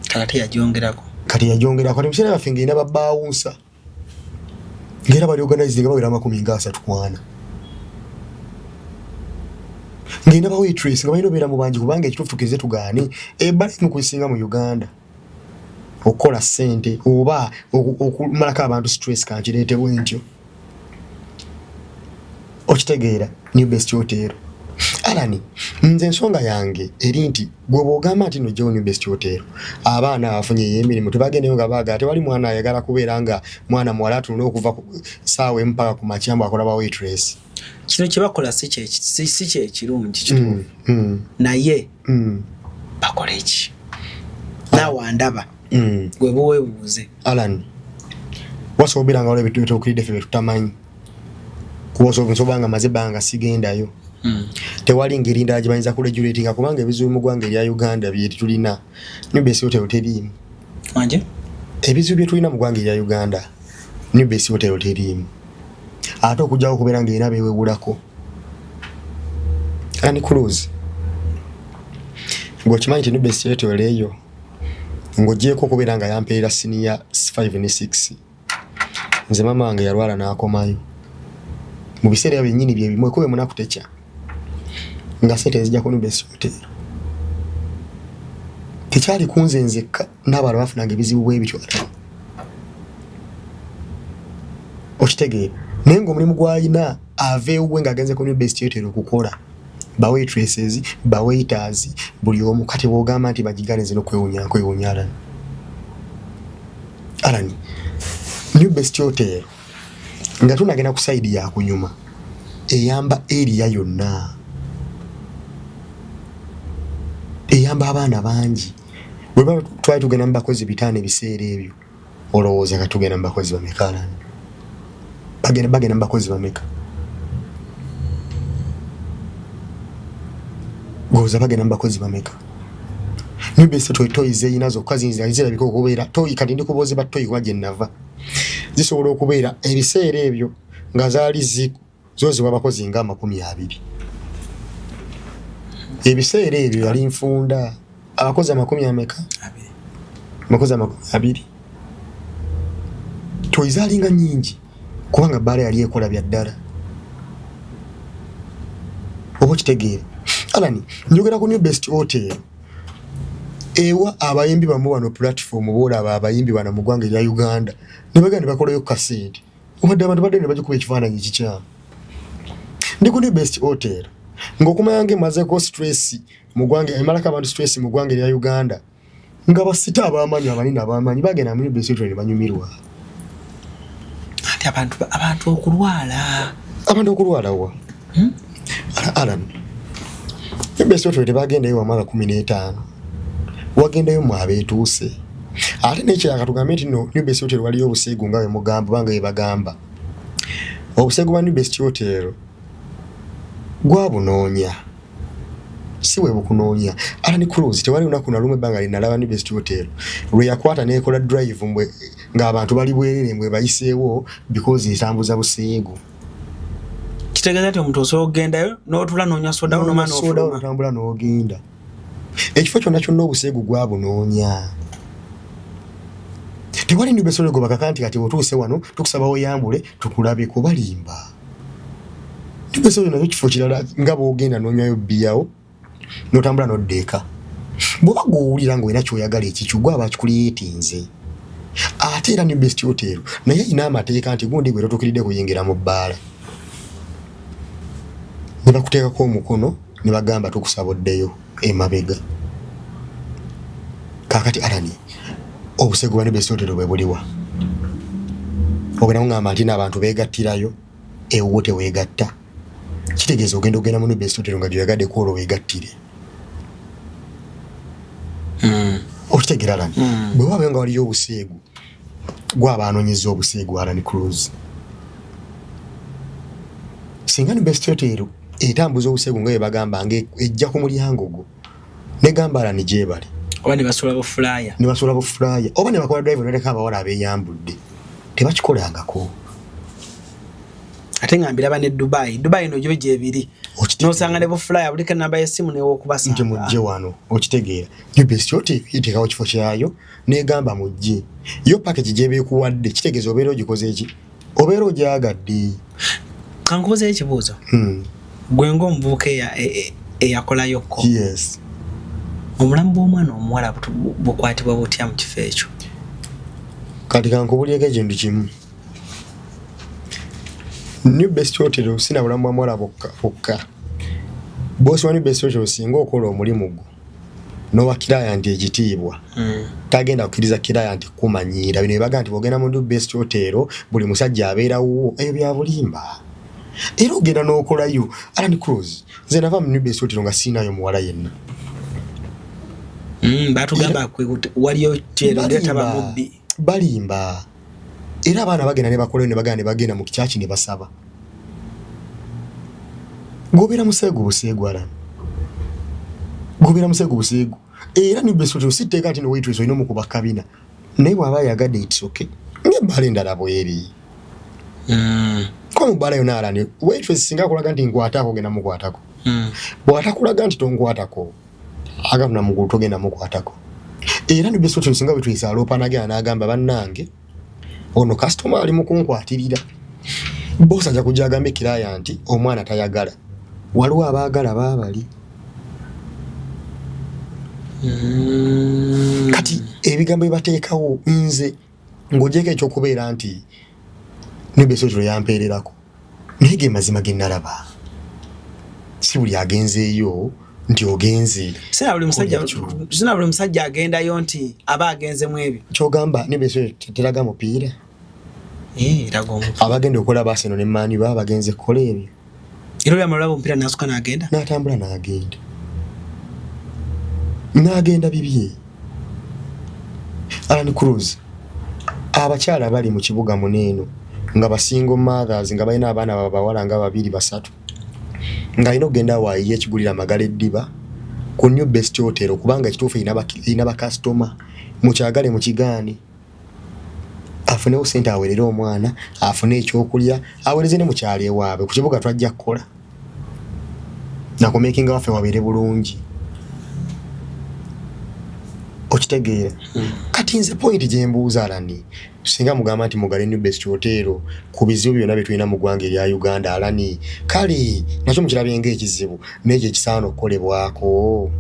kati yajongerako kati biseera byaffe ng'eyina babaawunsa ng'era bali organizing bawera 30 ng'eyina ba waitress nga balina obeera mu bangi kubanga ekituufu tukirize tugaani ebbala mu kusinga mu Uganda okola ssente oba okumalako abantu stress kankireete bwentyo okitegeera New Best Hotel Alani nze ensonga yange eri nti gwe bw'ogamba nti no New Best Hotel abaana abafunye emirimu tebagendeyo nga baaga ate wali mwana ayagala kubeera nga mwana muwala atunda okuva saawa mpaka ku makyambu akola ba waitress. Kino kye bakola si kye kirungi kituufu naye bakola eki naawe ndaba gwe buweebuuze. Alani wasoberanga wala ebintu okuyidde ffe tutamanyi kuwasobanga maze banga sigendayo. Tewali ngeri ndala gyebayinza kuregulatinga kubanga ebizibu mu ggwanga erya Uganda bye tulina New Best Hotel teriimu. Wanje Ebizibu bye tulina mu ggwanga erya Uganda New Best Hotel teriimu. Ate okujjawo okubeera ng'erina beewebulako. Ani Cruise ng'okimanyi nti New Best Hotel eyo ng'ogyeko okubeera nga yampeera senior 5 ne 6 nze mama wange yalwala n'akomayo mu biseera byennyini bye bimu ekube munaku tekya nga sente ezijja ku New Best Hotel tekyali kunze nzekka n'abalala bafunanga ebizibu bwe bityo okitegeera naye ng'omulimu gw'alina aveewo ng'agenze ku New Best Hotel okukola ba waitresses ba waiters buli omu kati bw'ogamba nti bagiganize n'okwewunya Alani New Best Hotel nga tunagenda ku side ya kunyuma eyamba area yonna eyamba abaana bangi bwe twali tugenda mu bakozi bitaano ebiseera ebyo olowooza nga tugenda mu bakozi bameka Alani bagenda mu bakozi bameka goza bagenda mu bakozi bameka New Best Hotel toys eyina zokka zirabika okubeera toyi kati ndi kubuuza ba toyi wagye nava zisobola okubeera ebiseera ebyo nga zaali zozi w'abakozi nga 20. Ebiseera ebyo yali nfunda abakozi 20 makozi 20 toyizalinga nyingi kubanga bbaala yali ekola bya ddala oba kitegeera. Alani njogera ku New Best Hotel ewa abayimbi bamu wano platform boolaba abayimbi bana mu ggwanga erya Uganda ne bagenda bakolayo kasente obadde abantu badde ne bagikuba ekifaananyi kikyamu. Ndi ku New Best Hotel ng'okumanya mazeko stress mu ggwanga emalako abantu stress mu ggwanga erya Uganda nga basita abamanyi abanini abamanyi bagenda mu New Best Hotel ne banyumirwa. Ati abantu okulwala wa Alan New Best Hotel tebagendayo wa mwaka 15 wagendayo mu abeetuuse ate n'ekirala katugambe nti no New Best Hotel waliyo obuseegu nga bwe mugamba banga bwe bagamba obuseegu bwa New Best Hotel gwabunoonya si bwe bukunoonya. Alani Cruise tewali lunaku na lumu ebbanga linalaba New Best Hotel lwe yakwata n'ekola drive ng'abantu bali bwerere mbwe bayiseewo because etambuza buseegu. Kitegeeza nti omuntu osobola okugendayo n'otula n'onywa soda n'otambula n'ogenda ekifo kyonna kyonna obuseegu gwabunoonya. Tewali New Best Hotel gwe bakakanti kati otuuse wano tukusaba oyambule tukulabeko balimba. New Best Hotel nakyo kifo kirala nga bw'ogenda n'onywayo bbiyawo n'otambula n'oddeeka bw'oba gw'owulira ng'olina ky'oyagala ekikyo gwe aba akikuliyeetinze. Ate era New Best Hotel naye alina amateeka nti gundi gwe totuukiridde kuyingira mu bbaala ne bakuteekako omukono ne bagamba tukusaba oddeyo emabega. Kaakati Alani obuseegu bwa New Best Hotel bwe buliwa ogenda kungamba nti n'abantu beegattirayo ewuwo teweegatta kitegeeza ogenda mu New Best Hotel nga gyoyagadde kwolwo weegattire. Okitegeera Alani bwe wabeyo nga waliyo obuseegu gwaba anoonyeza obuseegu Alani Cruise singa New Best Hotel etambuza obuseegu nga bwe bagamba ng'ejja ku mulyango gwo negamba Alani gyebale oba ne basula bu flyer oba ne bakola drive n'oleka abawala abeeyambudde tebakikolangako. ate nga mbiraba ne Dubai no gyo gyebiri n'osanga ne bu flyer buli namba y'essimu n'ew'okubasanga nti mujje wano okitegeera. New Best Hotel iteekawo kifo kyayo negamba mujje yo package gy'ebeekuwadde kitegeeza obeera ogikoze eki obeera ogyagadde. kankubuza ekibuuzo gwe ng'omuvubuka eyakolayokko yes omulamu bw'omwana omuwala bukwatibwa butya mu kifo ekyo? Kati kankubulyeko ekintu kimu New Best Hotel sina bulamu bwa muwala bwokka boss wani best social singa okola omulimu gwo no wakiraya ndi ekitiibwa tagenda kukiriza kiraya nti kumanyira bino ebaga nti bogenda mu best hotel buli musajja abeerawo ebyo bya bulimba era ogenda n'okolayo Alan Cruz nze nava mu best hotel nga sinayo muwala yenna batugamba waliyo tero ndeta bamubbi balimba era abaana bagenda ne bakola ne bagenda mu kichachi ne basaba gobera musego busego Alan gobera musego busego era ni best hotel siteka ati no waitress ino mukuba kabina naye bwaba yagadde it's okay ngembale ndala boyeri ko mbala yona Alan waitress singa kulaga nti ngwatako gena mukwatako bwatakulaga nti tongwatako agabuna mugulu togenda mukwatako era ni best hotel singa waitress alopa nage anagamba bannange ono customer ali mukunkwatirira boss aja kujaga mbe client omwana tayagala waliwo abaagala babali kati ebigambo bibateekawo nze ngojeke ekyo kubeera nti nebesotero yampeererako naye ge mazima ge nalaba si buli agenzeeyo nti ogenze sina buli musajja agendayo nti aba agenzemu ebyo kyogamba nebesotero teteraga mupiira abagenda okola baseno ne mani baba bagenze kukola ebyo era yamulaba omupiira nasuka n'agenda n'atambula n'agenda bibye Alan Cruz abakyala bali mu kibuga muneeno nga basingo mothers nga balina abaana babawala nga 2-3 nga ino genda wayiye ekigulira magala eddiba ku new best hotel kubanga ekituufu ina ba customer mukyagale mu kigaani afune osente awerera omwana afune ekyokulya awereze ne mukyali ewaabwe ku kibuga twajja kukola na kumakinga waffe wabere bulungi okitegeera kati nze point gye mbuuza Alani singa mugamba nti mugale new best hotel ku bizibu byonna bye tulina mu ggwanga erya Uganda Alani kale nakyo mukirabye ng'ekizibu n'ekyo ekisaana okukolebwako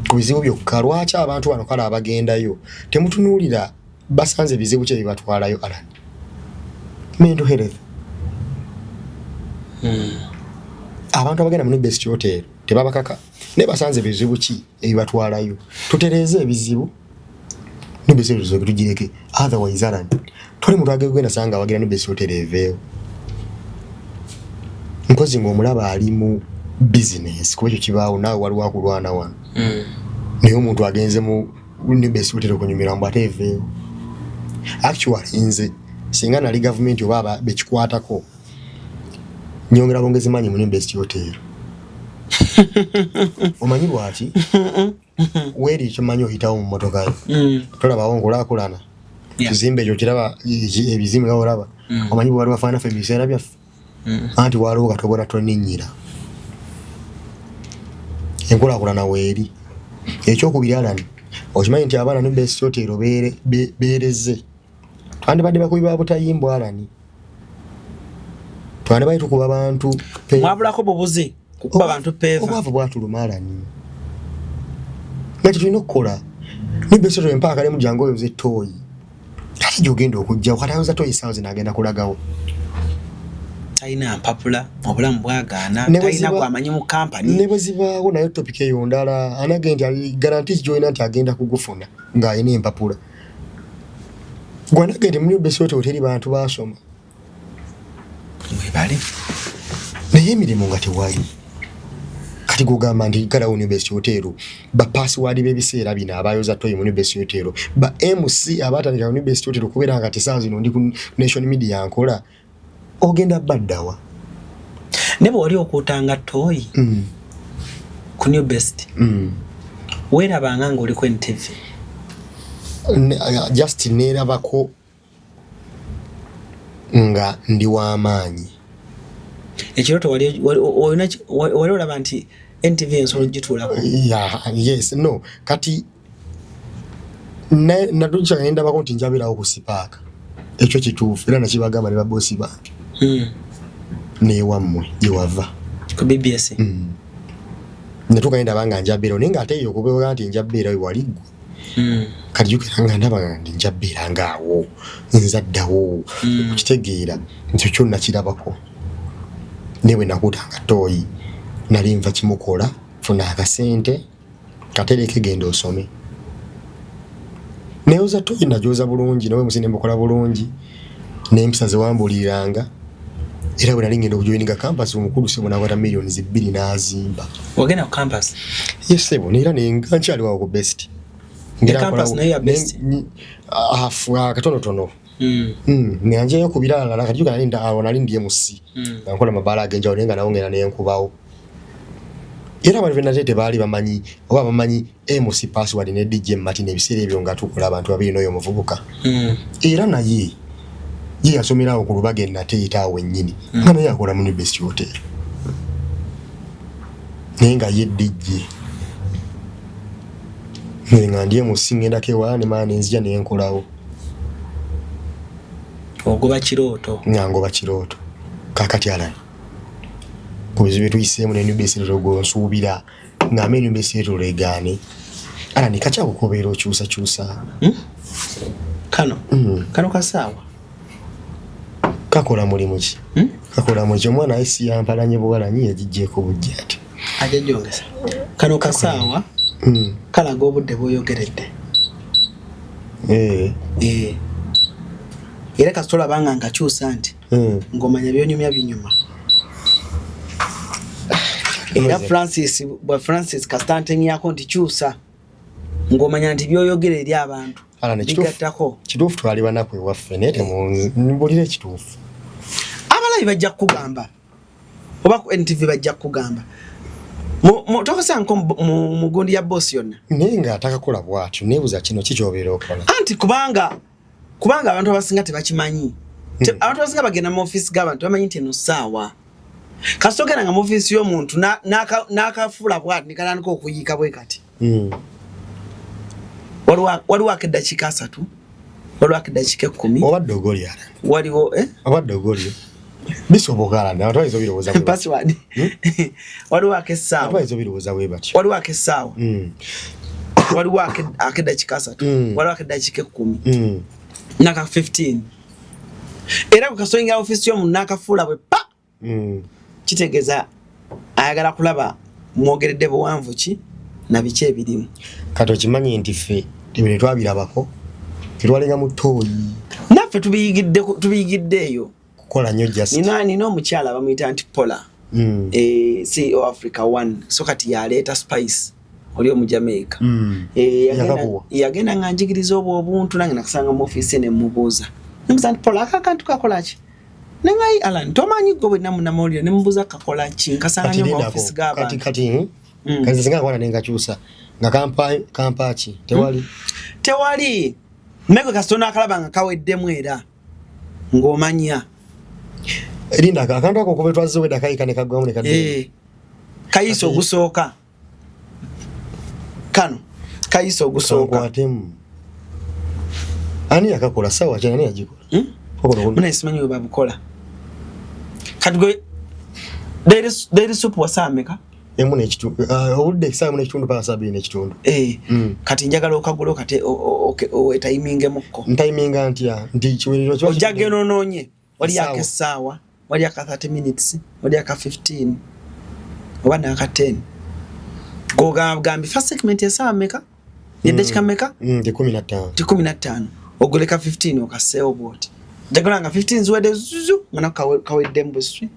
ku bizibu byokka lwaki abantu bano kale abagendayo temutunuulira basanze bizibu kye bibatwalayo Alani mental health abantu abagenda mu best hotel tebabakaka ne basanze bizibu ki ebibatwalayo tutereze ebizibu ne best hotel tugireke otherwise Alani tuli mu twage gwena sanga abagira ne best hotel eveyo nkozi ng'omulaba ali mu business kuba ekyo kibaawo naawe waliwo akulwana wano naye omuntu agenze mu ne best hotel okunyumira mbu ate eveyo actually nze singa nali government oba bekikwatako nyongera bongezi manyi mu best hotel omanyi bwaki weri ekyo manyi ohitawo mu motoka tolaba wongolakulana kizimbe ekyo kiraba ebizimbe nga olaba omanyi bwali wafaana ffe biseera byaffe anti waliwo katobora toninnyira enkulakulana weeri ekyokubiri Alani okimanyi nti abaana ne best hotel beereze twandibadde bakubi ba butayimbwa Alani twandibadde tukuba bantu mwabulako bubuzi kukuba bantu peva obwavu bwatuluma Alani nakyo tulina okukola ne best hotel empaka ne mujango oyo ze toyi ate gyogenda okujja okatayoza toyi saazi n'agenda kulagawo talina mpapula obulamu bwagaana talina gwamanyi mu kampani ne bwe zibaawo nayo topic eyo ndala anagenda guarantee joina nti agenda kugufuna ng'alina empapula gwanagende mu best hotel teri bantu basoma mwebale naye emirimu nga tewali kati gugamba nti galawo ne best hotel ba password b'ebiseera bino abayoza toyi mu best hotel ba MC abatandika mu best hotel kubeera nga tesaazi zino ndi ku nation media nkola ogenda baddawa ne bw'oli okuutanga toyi ku new best weerabanga ng'oli ku NTV just neerabako nga ndi w'amaanyi ekiroto wali olaba nti NTV ensolo gituulako yes no kati nadukya nendabako nti njabirawo ku sipaaka ekyo kituufu era nakibagamba ne babosi bange newammwe gyewava ku BBS netukagenda banga njabirawo naye nga ate eyo okubeera nti njabirawo waliggwa kati jukira nga ndaba ndi njabira ngaawo nzaddawo okitegeera ekyo kyonna kirabako newe nakutanga toyi nali nva kimukola funa akasente katereke genda osome neoza toyina joza bulungi nawe musine mbukola bulungi n'empisa ze wambuliranga era bwe nali ngenda okujoyininga campus omukulu sebo nakwata millions 2 n'azimba wagenda ku campus yesebo neera nengankyali wawo ku best campus nayo ya best katonotono nyanjeyo ku birala kati yuka nali ndiye musi nkola mabala agenja olenga nawo ngena nenkubawo era abantu benatete baali bamanyi oba bamanyi MC password ne DJ Martin ebiseera ebyo nga tukola abantu babiri n'oyo muvubuka era naye ye yasomerawo ku Lubage nateeta awo ennyini nga naye akola mu Best Hotel naye nga ye DJ nga ndiye musingenda kewa ne maana nzija ne nkolawo ogoba kirooto nyangoba kirooto kakati alani kubizibu tuyisemu ne Best Hotel nsuubira nga amenyu Best Hotel legane alani kacha kukobeera okyusa kano kasaawa kakola mulimu ki kakola mu omwana ayisi yampalanye buwalanyi yagijjeko bujjati ajajongesa kano kasaawa kalaga obudde bwoyogeredde era kasitola banga nkakyusa nti ng'omanya byonyumya binyuma era Francis Kastanteng yako nti kyusa ng'omanya nti byoyogera eri abantu bigattako kituufu twali banaku ewaffe naye temumbulire ekituufu abalabi bajja kugamba oba ku NTV bajja kugamba tokosanko mu gundi ya boss yonna naye nga atakakola bwatyo nebuza kino kikyobeera okola anti kubanga abantu abasinga tebakimanyi abantu abasinga bagenda mu office g'abantu bamanyi nti eno saawa kasitogera nga mu office y'omuntu n'akafuula bwati nikalandika okuyiika bwe kati waliwo ak'eddakiika 3 waliwo ak'eddakiika 10 obadde ogoli ala waliwo obadde ogoli bisoboka ala abantu bayizo birowooza bwe password waliwo ak'essaawa bayizo birowooza bwe batyo waliwo ak'essaawa waliwo ak'eddakiika 3 waliwo ak'eddakiika 10 naka 15 era kukasoyinga office y'omuntu n'akafuula bwe pa kitegeeza ayagala kulaba mwogeredde buwanvu ki na biki ebirimu kati okimanyi nti ffe ebyo twabirabako tetwalenga mu ttooyi naffe tubiyigiddeeyo kukola nnyo justice nina omukyala bamuyita nti Pola CEO Africa 1 so kati yaleeta Spice oli omu Jamaica yagenda nga njigiriza obuntu nange nakasanga mu office ne mubuuza nemubuuza nti Pola akantu kakola ki nengayi Alan tomanyi gwe namulira ne mubuuza kakola ki nkasanga nnyo mu office g'abantu kati singa kwana nengakyusa nga kampa ki tewali mego kasitona akalaba nga kaweddemu era ng'omanya erinda akantu ako kuba twazize wedda kayika ne kagwamu ne kadde kayiso ogusooka kano kayiso ogusooka atemu ani yakakola sawa kyana ani yagikola muna simanyi we babukola kati gwe daily soup wasameka emu n'ekitundu obudde ekisaawe mu n'ekitundu paka 2 n'ekitundu kati njagala okagula okate etayimingemukko ntayiminga ntya nti kiwerero kiba ojjage nonoonye wali ak'essaawa wali aka 30 minutes wali aka 15 oba n'aka 10 gogambi first segment esaawa meka yeddakiika meka 15 oguleka 15 okaseewo bwoti njagala nga 15 ziwedde zuzu nga nako kaweddemu bweswi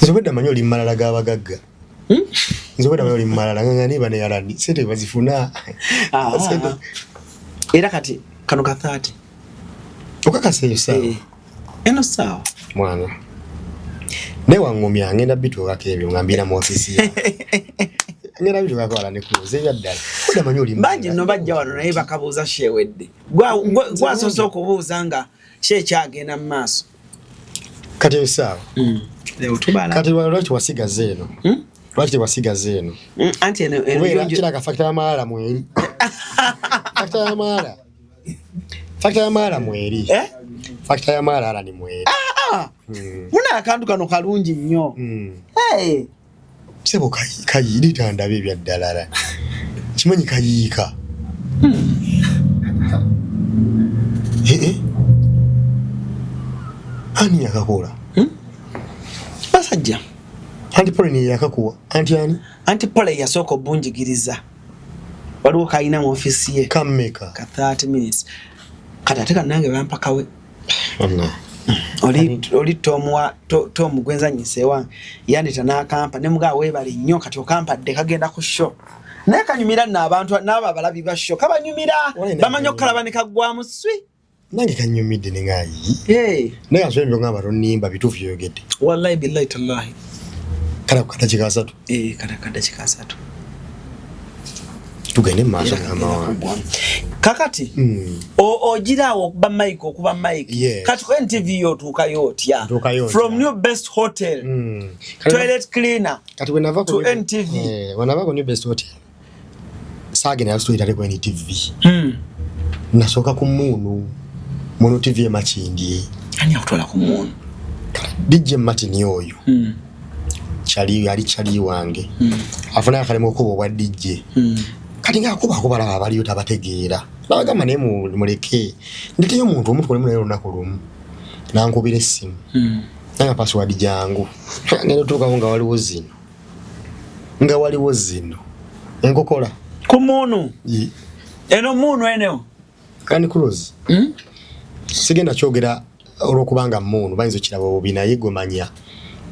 nzobedda manyi oli mmalala g'abagagga nzobedda manyi oli mmalala nga niba ne yalani sente bazifuna era kati kano ka 30 okakaseeyo saawa eno saawa mwana newangumya ngenda bituukako ebyo nga mbiira mu ofisi ya ngenda bituukako wala ne kuloza ebyaddala odda manyi oli bangi nno bajja wano naye bakabuuza sheewedde gwasoose okubuuza nga sheekyagenda mu maaso kati esaawa kati lwaki wasigaza eno lwaki tewasigaza eno anti kubeera kiraga fakita y'amaala mweri fakita y'amaala mweri fakita y'amaala ala ni mweri muna akantu kano kalungi nnyo sebo kayiiri tandabe ebyaddalala kimanyi kayiika ani yakakola basajja Anti Pole ni yakakuwa. Anti yani? Anti Pole yasoko bunjigiriza. Waliwo kayina mu office ye. Kameka. Ka 30 minutes. Katateka nange bampakawe. Onna. Oli tomu gwenza nyisewa. Yani tanakampa ne mga webali nnyo kati okampadde kagenda ku show. Naye kanyumira n'abantu n'abo abalabi ba show kabanyumira. Bamanyo kalaba ne kagwamu swi. Nange kanyumidde ne ngayi. Naye aswe byo ngaba ronimba bitufu yogedde. Wallahi billahi tallahi. Kala kukata kasatu. Kata kasatu. Tugende maaso ngamawa. Kakati ogirawo okuba mic yes. Kati ko NTV yotuuka yotya from New Best Hotel toilet cleaner kati wenava to NTV wenava ko New Best Hotel sagena yasto itale ko NTV nasoka ku munu TV machindi ani akutola ku munu DJ Martin oyo chali wange afuna kalemo ko bwa DJ kati nga kuba abaliyo tabategeera nabagamba naye muleke nditeyo omuntu omutwale mulero nakulumu nankubira essimu nanga password jangu ngendo tukawo nga waliwo zino enkokola ku munu eno munu eneo kandi close sigenda kyogera olwokubanga munu bayinza kirabo obinaye gomanya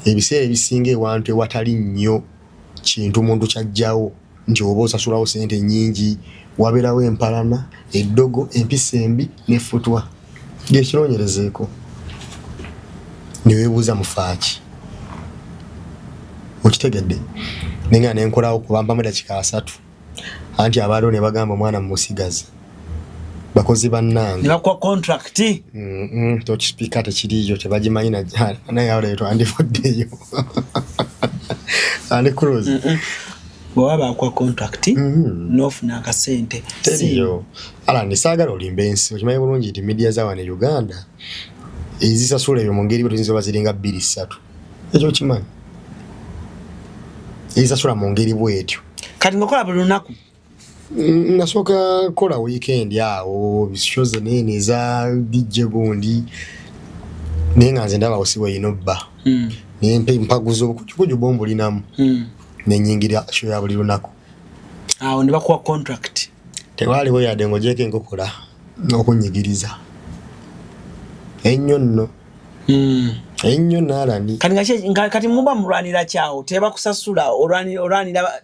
ebiseera ebisinga ewantu ewatali nnyo kintu mundu kyajjawo nti oba osasulawo sente nyingi waberawo empalana eddogo empisembi nefutwa gekironyerezeko niwebuuza mufaaki okitegedde nenga nenkolawo kubambamu dakika 3 anti abaaliwo ne bagamba omwana mumusigaze bakozi bannange ne bakwa contract tokispiika tekiriyo tebagimanyi naye aleeto andifuddeyo andi cruise bwaba kwa contract nofuna akasente teriyo ala nisagala olimba ensi okimanyi bulungi nti media za wane Uganda ezisasula ebyo mu ngeri bwe tuyinza baziringa 2-3 ekyo kimanyi ezisasula mu ngeri bwetyo kati ngakola buli lunaku nasooka kola weekend awo bishoze nene za DJ gundi nenga nze ndaba osiwe inobba nempe mpaguzo kujukuju bombo linamu nenyingira show ya buli lunaku awo ne bakuwa contract tewali we yade ngojeke ngokola okunyigiriza ennyo nno ennyo nalani kati muba mulwanira kyawo teba kusasula olwanira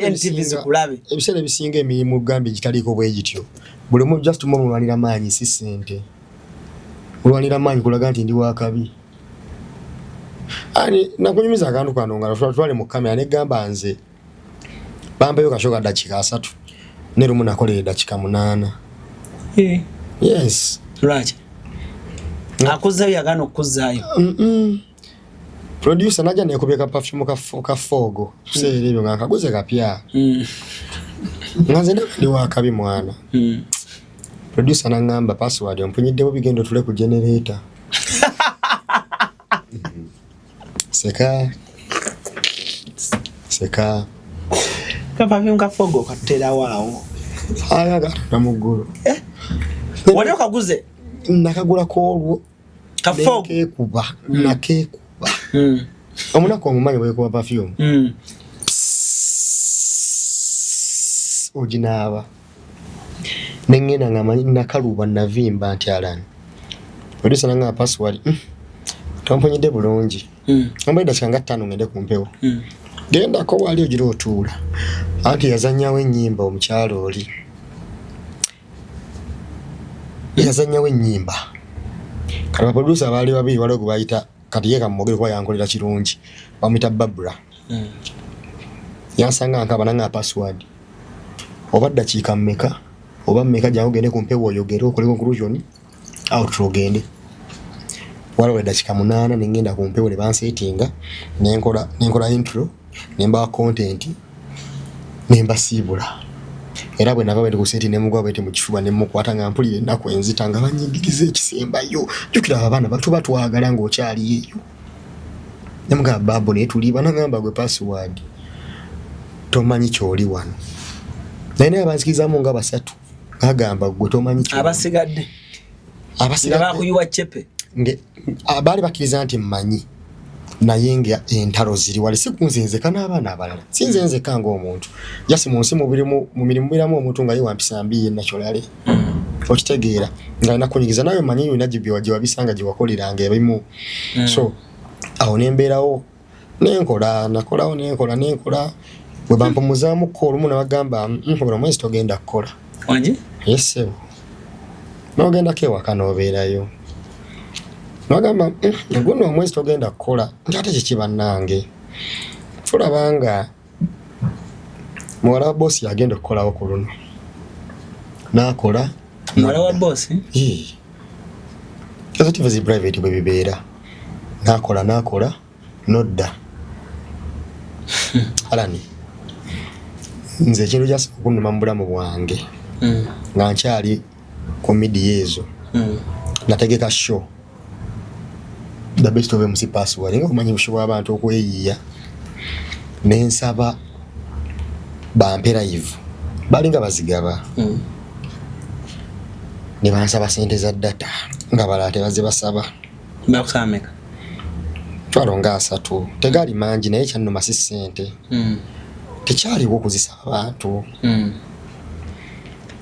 NTV zikulabe ebisere ebisinga emirimu gambi gitaliko bwe gityo buli mu just mu mulwanira maanyi si sente mulwanira maanyi kulaga nti ndi wakabi ani nakunyumiza akantu kano nga twale mu kamera ne gamba nze bambayo kashoka dakika 3 ne rumu nakole dakika 8 yes right akuzayo yagano kuzayo producer naja nekubeka perfume ka fogo tusere ebyo nga kaguze kapya nganze ndi wakabi mwana producer nangamba password ompunyidde bigendo tule ku generator seka perfume ka fogo katera wao ayaga namuguru wali okaguze nakagula ko olwo ka fogo kekuba nakekuba omunako omumanyi bwe kuba perfume ojinaba nengena ngamanyi nakaluba navimba nti alani producer nanga password tamponyide bulungi ambaida changa 5 ngende kumpewo genda ko wali ojiro otula anti yazanyawo ennyimba omukyalo oli yazanyawo ennyimba kaba producer bali babiri wali okubayita kati yeka mmogere kwa yankolera kirungi bamita Babra yasanga nkaba nanga password obadda chika mmeka oba mmeka jangu gende kumpewo oyogere okole conclusion outro gende wala we dakika 8 nengenda kumpewo ne bansetinga nenkola intro nemba content nemba sibula era bwe nava bwe kuseti nemugwa bwe mu kifuba nemukwata nga mpulire nako enzitanga banyigirize ekisemba yo jukira abana batu batwagala ngo kyali yeyo nemuga babo ne tuliba nangamba gwe password tomanyi kyoli wano naye abanzikiza mu nga basatu agamba gwe tomanyi kyoli abasigadde bakuyuwa chepe abali bakiriza nti mmanyi naye nga entalo ziri wali sikunzenzeka n'abaana abalala sinzenzeka ng'omuntu jasi mu nsi mu mirimu biramu omuntu nga ye wampisa mbi nakyolale okitegeera nga nakunyigiza nawe manyi yonna gye wabisanga gye wakoleranga ebimu so awo nembeerawo nakolawo nenkola bwe bampumuzaamuko olumu nabagamba buli mwezi togenda kukola wanje yesebo n'ogendako ewaka n'obeerayo nagamba guno omwezi togenda kukola ate kiki bannange fulabanga muwala wa boosi yagenda okukolawo ku luno n'akola muwala wa boosi executive zi private bwe bibeera n'akola nodda alani nze ekintu kyasooka okunnuma mu bulamu bwange nga nkyali ku midiya ezo nategeka show the best of MC Password nga kumanyi bushobo abantu okweyiya nensaba bampe live balinga bazigaba ne bansaba sente za data nga balate bazibasaba bakusameka twalonga 3 tegali mangi naye kyannuma si sente tekyaliwo okuzisaba abantu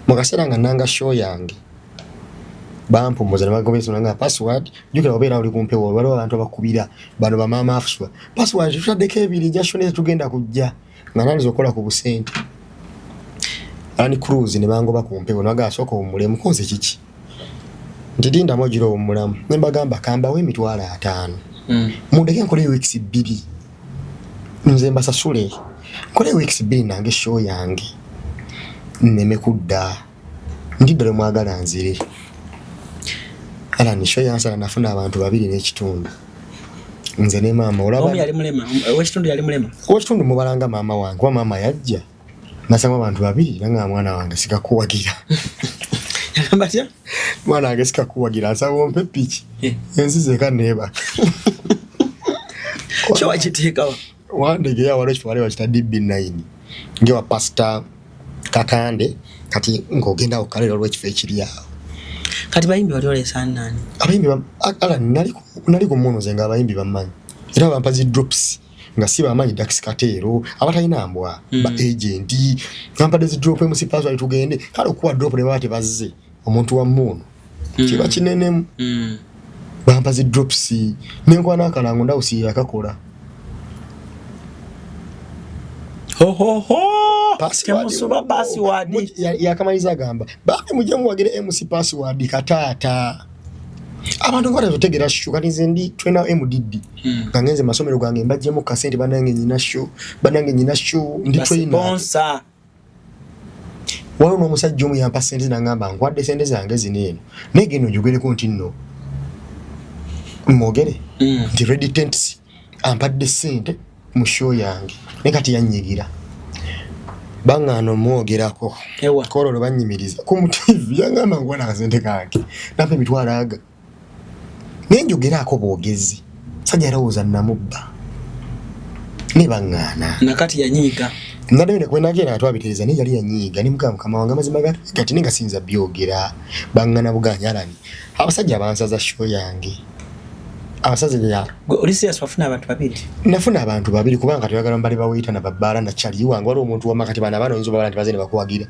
mu kaseera nga nanga show yange bampumuza ne bagobesa nga password jukira obeera oli kumpewo waliwo abantu abakubira bano bamaama afuswa password tutaddeko ebiri jashone tugenda kujja nga naliza okola ku busente ani cruise ne bangoba kumpewo nagasooka omulemu konse kiki ntidinda mojiro omulamu ne bagamba kambawo emitwalo 5 mundeke nkole weeks 2 nze mbasasule nkole weeks 2 nange show yange neme kudda ndidde mwagala nzire ala nisho yansala nafuna abantu 2 n'ekitundu nze ne mama olaba yali mulema wekitundu yali mulema wekitundu mubalanga mama wange wa mama yajja nasanga abantu 2 nanga mwana wange sikakuwagira yakambatya mwana wange sikakuwagira asaba ompe piki enzize kaneba kyo wakiteekawa wandege ya wale chwale wachita DB9 ngewa pasta kakande kati ngogenda okalera olw'ekifo ekiri awo kati bayimbi wali olesa nani abayimbi ala nali ku muno zenga abayimbi bamanyi era bampazi drops nga si bamanyi Dax Katero abatalina mbwa ba agent nkampa zi drop MC Password tugende kale okuwa drop ne bate bazze omuntu wa muno kiba kinene bampazi drops nenkwana akalango ndawusi yakakola temusuba password yakamaliza agamba bambi mujja muwagire MC Password kataata abantu ngora zotegera shuka nizendi twena MDD kangenze masomero gange mbajje mu kasente banange nyina show ndi twina sponsor wano n'omusajja omu yampa sente nangamba nkwadde sente zange zineno negeno njogere ko ntinno mwogere nti ready tents ampadde sente mu show yange nekati yanyigira bangano mwogerako ewa kololo banyimiriza ku TV yangamba ngwana akasente kange nape mitwalaga nenjogerako bwogezi sajja rawuza namubba ne bangana nakati yanyiga nadde kwena gera atwabitereza ne yali yanyiga ni mukama wange mazima gati ninga sinza byogera bangana buganyalani abasajja abansaza show yange abasaze ya olisi yaswafuna abantu 2 nafuna abantu 2 kubanga tuyagala mbali bawita na babala na chali wange wali omuntu wamakati bana bano inzo babala ntibazene bakuwagira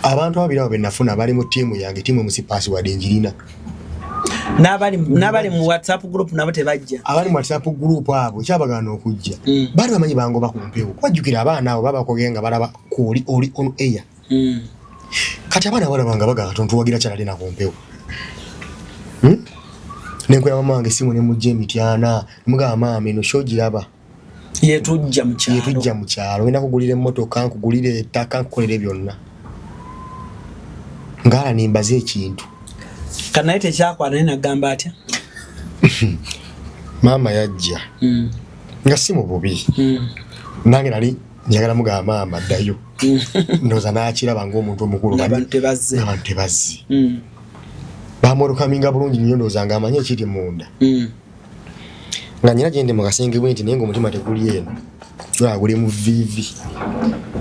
abantu abira obe nafuna bali mu timu yange timu MC Password enjirina nabali mu WhatsApp group nabo tebajja abali mu WhatsApp group abo kyabagana okujja bali bamanyi bango bakumpewo kwajukira abana abo baba kogenga balaba kuli oli on air kati abana bala banga baga tontu wagira cyalali na kumpewo nenkwera mama wange simu ne mujje mityana mga mama eno shojiraba yetujja mu kyalo wenda kugulira emmotoka nkugulira ettaka nkukolera byonna ngala nimbaze ekintu kanaite kyakwana ne nagamba atya mama yajja nga simu bubi nange nali njagala muga mama ddayo ndoza nakiraba ng'omuntu omukulu abantu tebazze bamoroka minga bulungi nnyo ndozanga amanye ekiri munda nga nyina gende mu kasenge bwenti naye ng'omutima teguli eno guli mu vivi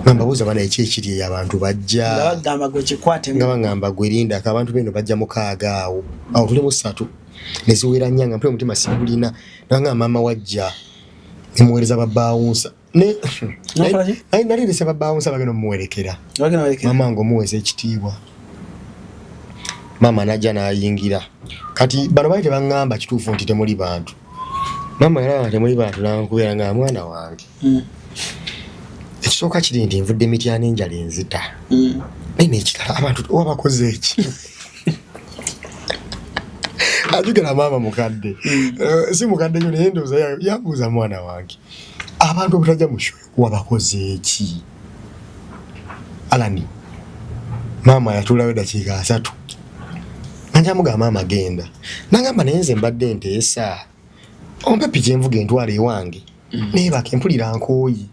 ngamba buuza bana ekiri abantu bajja bagamba gwe kikwate nga bagamba gwe linda abantu beno bajja mukaaga awo tuli mu 3 neziwera nyanga mpwe mutima sigulina nanga mama wajja nimuwereza babawunsa ne nali lese babawunsa bageno muwerekera mama ngo muweze ekitiibwa mama najja nayingira kati bano baite bangamba kituufu nti temuli bantu mama era temuli bantu nankubera nga mwana wange ekisooka kiri nti nvudde mityana enjala enzita nene ekitala abantu wabakoze eki ajugera mama mukadde si mukadde nyo naye ndowooza yabuuza mwana wange abantu obutajja musho wabakoze eki alani mama yatulayo dakiika 3 njamuga mama genda nangamba naye nze mbadde nteesa ompe piki envuga entwala ewange neba kempulira nkooyi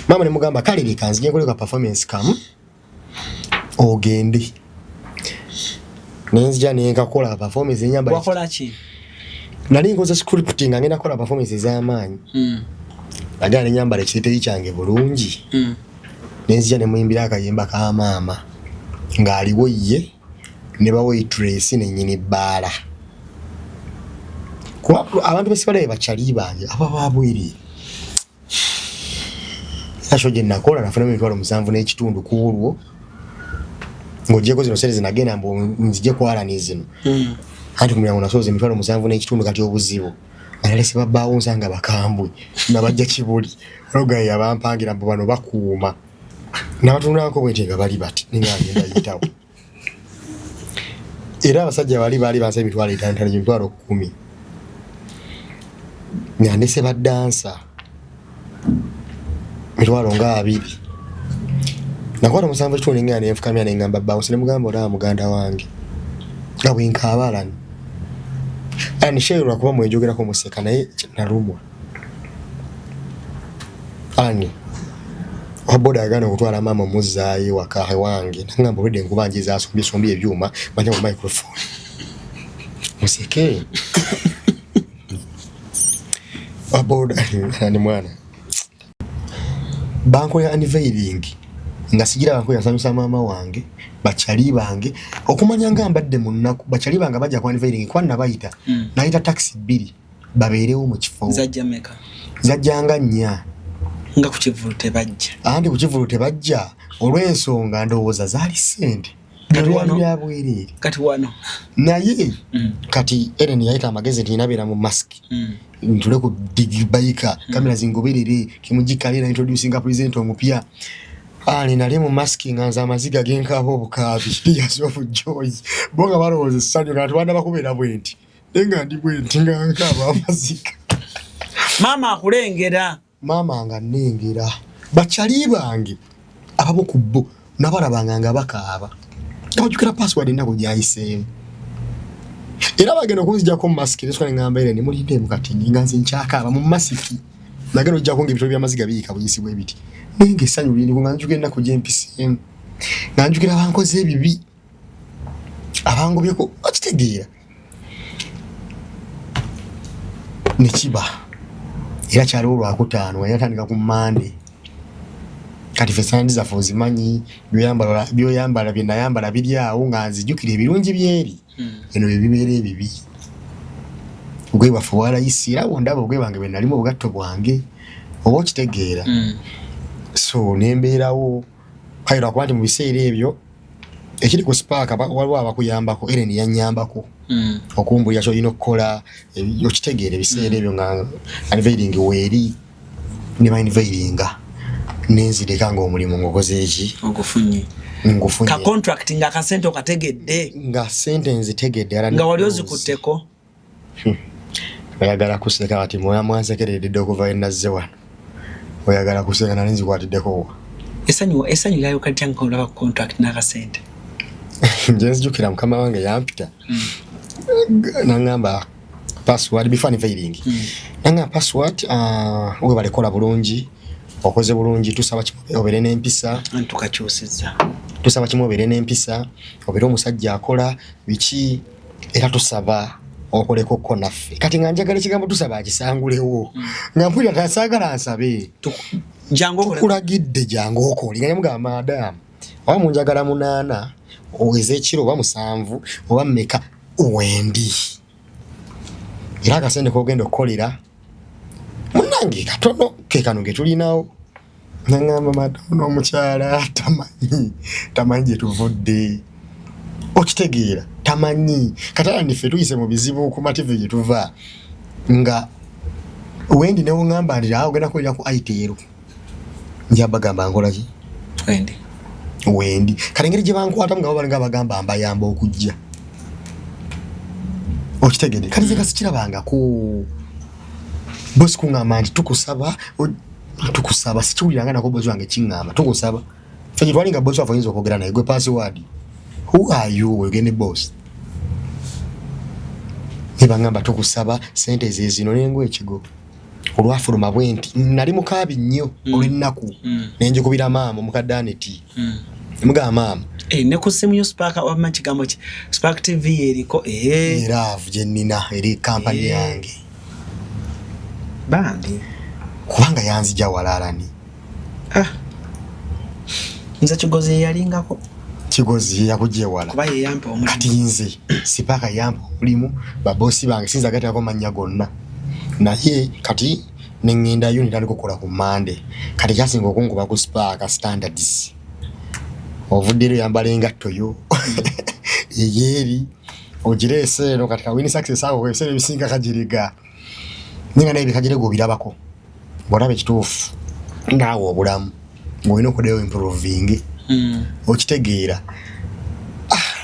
mama ne mugamba kale leka nzije nkoleka performance kamu ogende nenzija nenkakola performance enyamba wakola ki nali ngoza scripting ngenda kola performance z'amaanyi agane nyambala ekiteeyi kyange bulungi nenzija ne muyimbira akayimba ka mama ng'aliwo ye ne ba waitress ne nyini bala kwa abantu besibale bachali bange aba babwiri ashoje nakola nafuna mitwalo musanvu n'ekitundu kuulwo ngojeko zino sere zinagenda mbo nzije kwala nizino anti kumyango nasoze mitwalo musanvu n'ekitundu kati obuzibu alese babbawo nsanga bakambwe nabajja kibuli roga yabampangira mbo bano bakuuma nabatunako bwetenga bali bati ningagenda yitawo era abasajja bali banse mitwalo 5 mitwalo 10 nyandese badansa mitwalo nga 2 nakwata musanvu kitone ngane enfukamya nengamba bawo sine mugamba ola muganda wange ngabwinka abalani ani shero kuba mwenjogera ko museka naye narumwa ani waboda agana kutwala mama muzayi wakahe wange nangamba wede nkubanjiza asombi ebyuma banja mu microphone museke waboda ani mwana banko ya unveiling ngasigira banko ya sanyusa mama wange bachali bange okumanya ngambadde munnaku bachali bange bajja kwa unveiling kwanna bayita naita taxi 2 baberewo mu kifo zajjanga nya nga kukivulute bajja andi kukivulute bajja olw'ensonga ndowooza zaali sente kati wano naye kati Ellen yaita amagezi nti nabera mu mask ntule ku digibaika kamera zingoberere kimujikalira introducing a presenter omupya ani nali mu mask nganza amaziga genkabo obukabi tears of joy bonga balowooza essanyu kati banda bakubera bwenti nenga ndi bwenti nga nkaba amaziga mama akulengera mama nga nengera bachali bange ababo kubbo nabalabanga nga bakaaba kawujukira password ndako gyayise era bageno kunzija ko mask neswa ngamba ile ni mulinde mukati nganze nchaka mu masiki nageno jja kunga ebitoro by'amaziga biyika buyisibwe biti nenge sanyu lindi kunganjugenda ku JMPCM nanjukira bankoze ebibi abango byeko akitegeera nikiba era kyalo lwakutaano yatandika ku Monday kati fesandi za fozimanyi byoyambala byenayambala biri awo nganzijukira ebirungi byeri eno bibere bibi ugwe bafuwala isira wondabo ugwe bange benalimo obugatto bwange obo kitegeera so nembeerawo kayira kwandi mu biseera ebyo ekiri ku spark waliwo abakuyambako Ellen yanyambako okumbulira kyo ino kola yo kitegeera ebiseera ebyo nga unveiling weeri ne unveilinga nenzireka nga omulimu ngokoze eki ogufunye ka contract nga kasente okategedde nga sentence tegedde ara nga wali ozikutteko oyagala kuseka ati moya mwansekeredde okuva enazze wano oyagala kuseka nali nzikwatiddeko esanyu yayo kati nga olaba contract n'akasente nje nzijukira mukama wange yampita nangamba password before unveiling nanga password we balikola bulungi okoze bulungi tusaba obere n'empisa tukakyusizza tusaba kimwe obere n'empisa obere omusajja akola biki era tusaba okoleko ko naffe kati nga njagala kigambo tusaba akisangulewo nga mpulira tasagala nsabe jango kulagidde jango okoli nga mugamba madam oba munjagala 8 oweze ekiro oba 7 oba mmeka Wendi era akasente kogenda okukolera munange katono ke kano ge tulinawo nangamba matono omukyala tamanyi gye tuvudde okitegeera tamanyi katala niffe tuyise mu bizibu ku mativi gye tuva nga Wendi ne ngamba ndi awo genda kolera ku ITL njabagamba nkola ki Wendi kalengeri gye bankwata nga balinga bagamba mbayamba okujja okitegede kalize kasikirabanga ku boss kungamba nti tukusaba sikiwuliranga nako boss wange kingamba tukusaba fenye twalinga boss wafo yinza okwogera naye gwe password who are you wegende boss nibangamba tukusaba sente zezino nengo ekigo olwafuluma bwenti nali mukabi nnyo olw'ennaku nenje kubira maama mukaddaneti muga maama ne kusimu yo Spark wa kigambo ki Spark TV eriko love jennina eri company yange bambi kubanga yanzija walalani nza kigozi yalingako kigozi yakujje wala kuba yampa omulimu kati nze Sipaka yampa omulimu babosi bange sinza gati ako manya gonna naye kati nengenda yo nitandika okukola ku Monday kati kyasinga okunkuba ku Spark standards ovudiro yambala engatto yo yeri ogirese no katika wini success awo kwesere bisinga kajiriga ninga naye bikajire go birabako borabe kitufu ngawo obulamu ngoino kudeyo improving okitegeera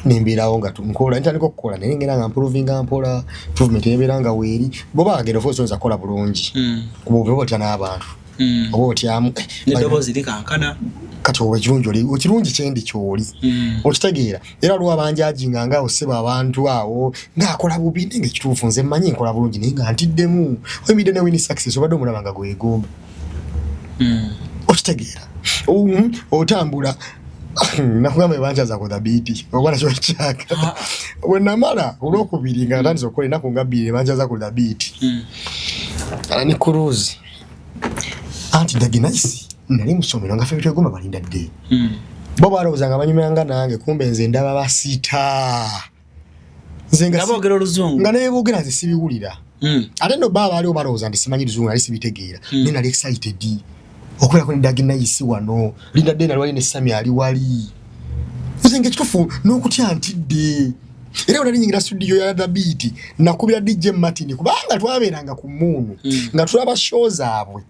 nimbirawo nga tunkola ntandika okukola naye ngera nga improving ampola improvement ebiranga weri boba agenda force za kola bulungi kubo bwo tya n'abantu obo tyamu nedobo ziri kankana kati okirungi kyendi kyoli okitegeera era lwa banjaji nga oseba abantu awo ngaakola bubi nenge kituufu nze mmanyi nkola bulungi naye nga ntiddemu oyimidde ne wini success obadde omulaba nga gwegomba okitegeera otambula nakugamba ebanjaza ku dhabiti obwana kyo kyaka wenamala olwokubiri nga natandisa okukola ennaku nga bbiri ebanjaza ku dhabiti ni kuruzi anti daginaisi nali musomero nga ffe bitwegomba balinda dde bo balowoozanga banyumiranga nange kumbe nze ndaba basita nze nga boogera oluzungu nga naye boogera nze sibiwulira ate no baba aliwo balowooza nti simanyi luzungu nali sibitegeera naye nali excited okubeerako ne daginaisi wano linda dde nali wali ne Sami ali wali nze ngekitufu n'okutya ntidde era wali nyingira studio ya The Beat nakubira DJ Martin kubanga twabeeranga ku Moon nga tulaba show zaabwe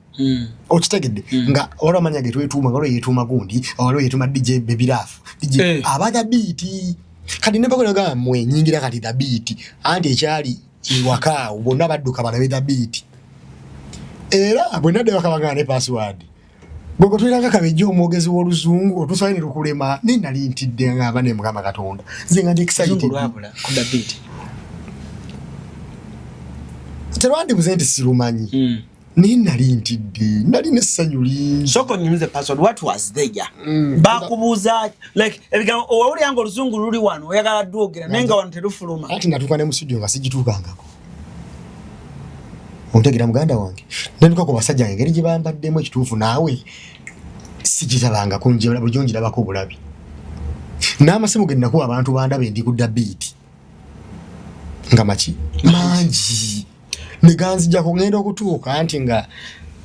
okitegedde nga olamanya ge twetuuma nga yetuuma gundi awalo yetuuma DJ Baby Raff DJ abada Beat kati ne bakole ga mwe nyingira kati The Beat andi ekyali iwaka ubona badduka balabe The Beat era bwe nadde bakabanga ne password boko tulanga kabejo omwogezi w'oluzungu otusayini lukulema nali ntidde nga abane mukama Katonda nze nga ndi excited ku The Beat terwandi buzenti sirumanyi nali ntidde nali nessanyu lingi soko nyumize password what was there bakubuuza like ebigambo owuli yango oluzungu luli wano oyagala dwogera nenga wano terufuluma ati natuuka ne mu studio nga sigituukangako ontegira muganda wange nenduka ku basajja engeri gye bambaddemu ekituufu naawe sigitabanga kunjira bulijjo njirabako bulabi n'amasimu ge nnakuwa abantu bandaba endi ku The Beat nga maki mangi ne ganzija kugenda okutuuka anti nga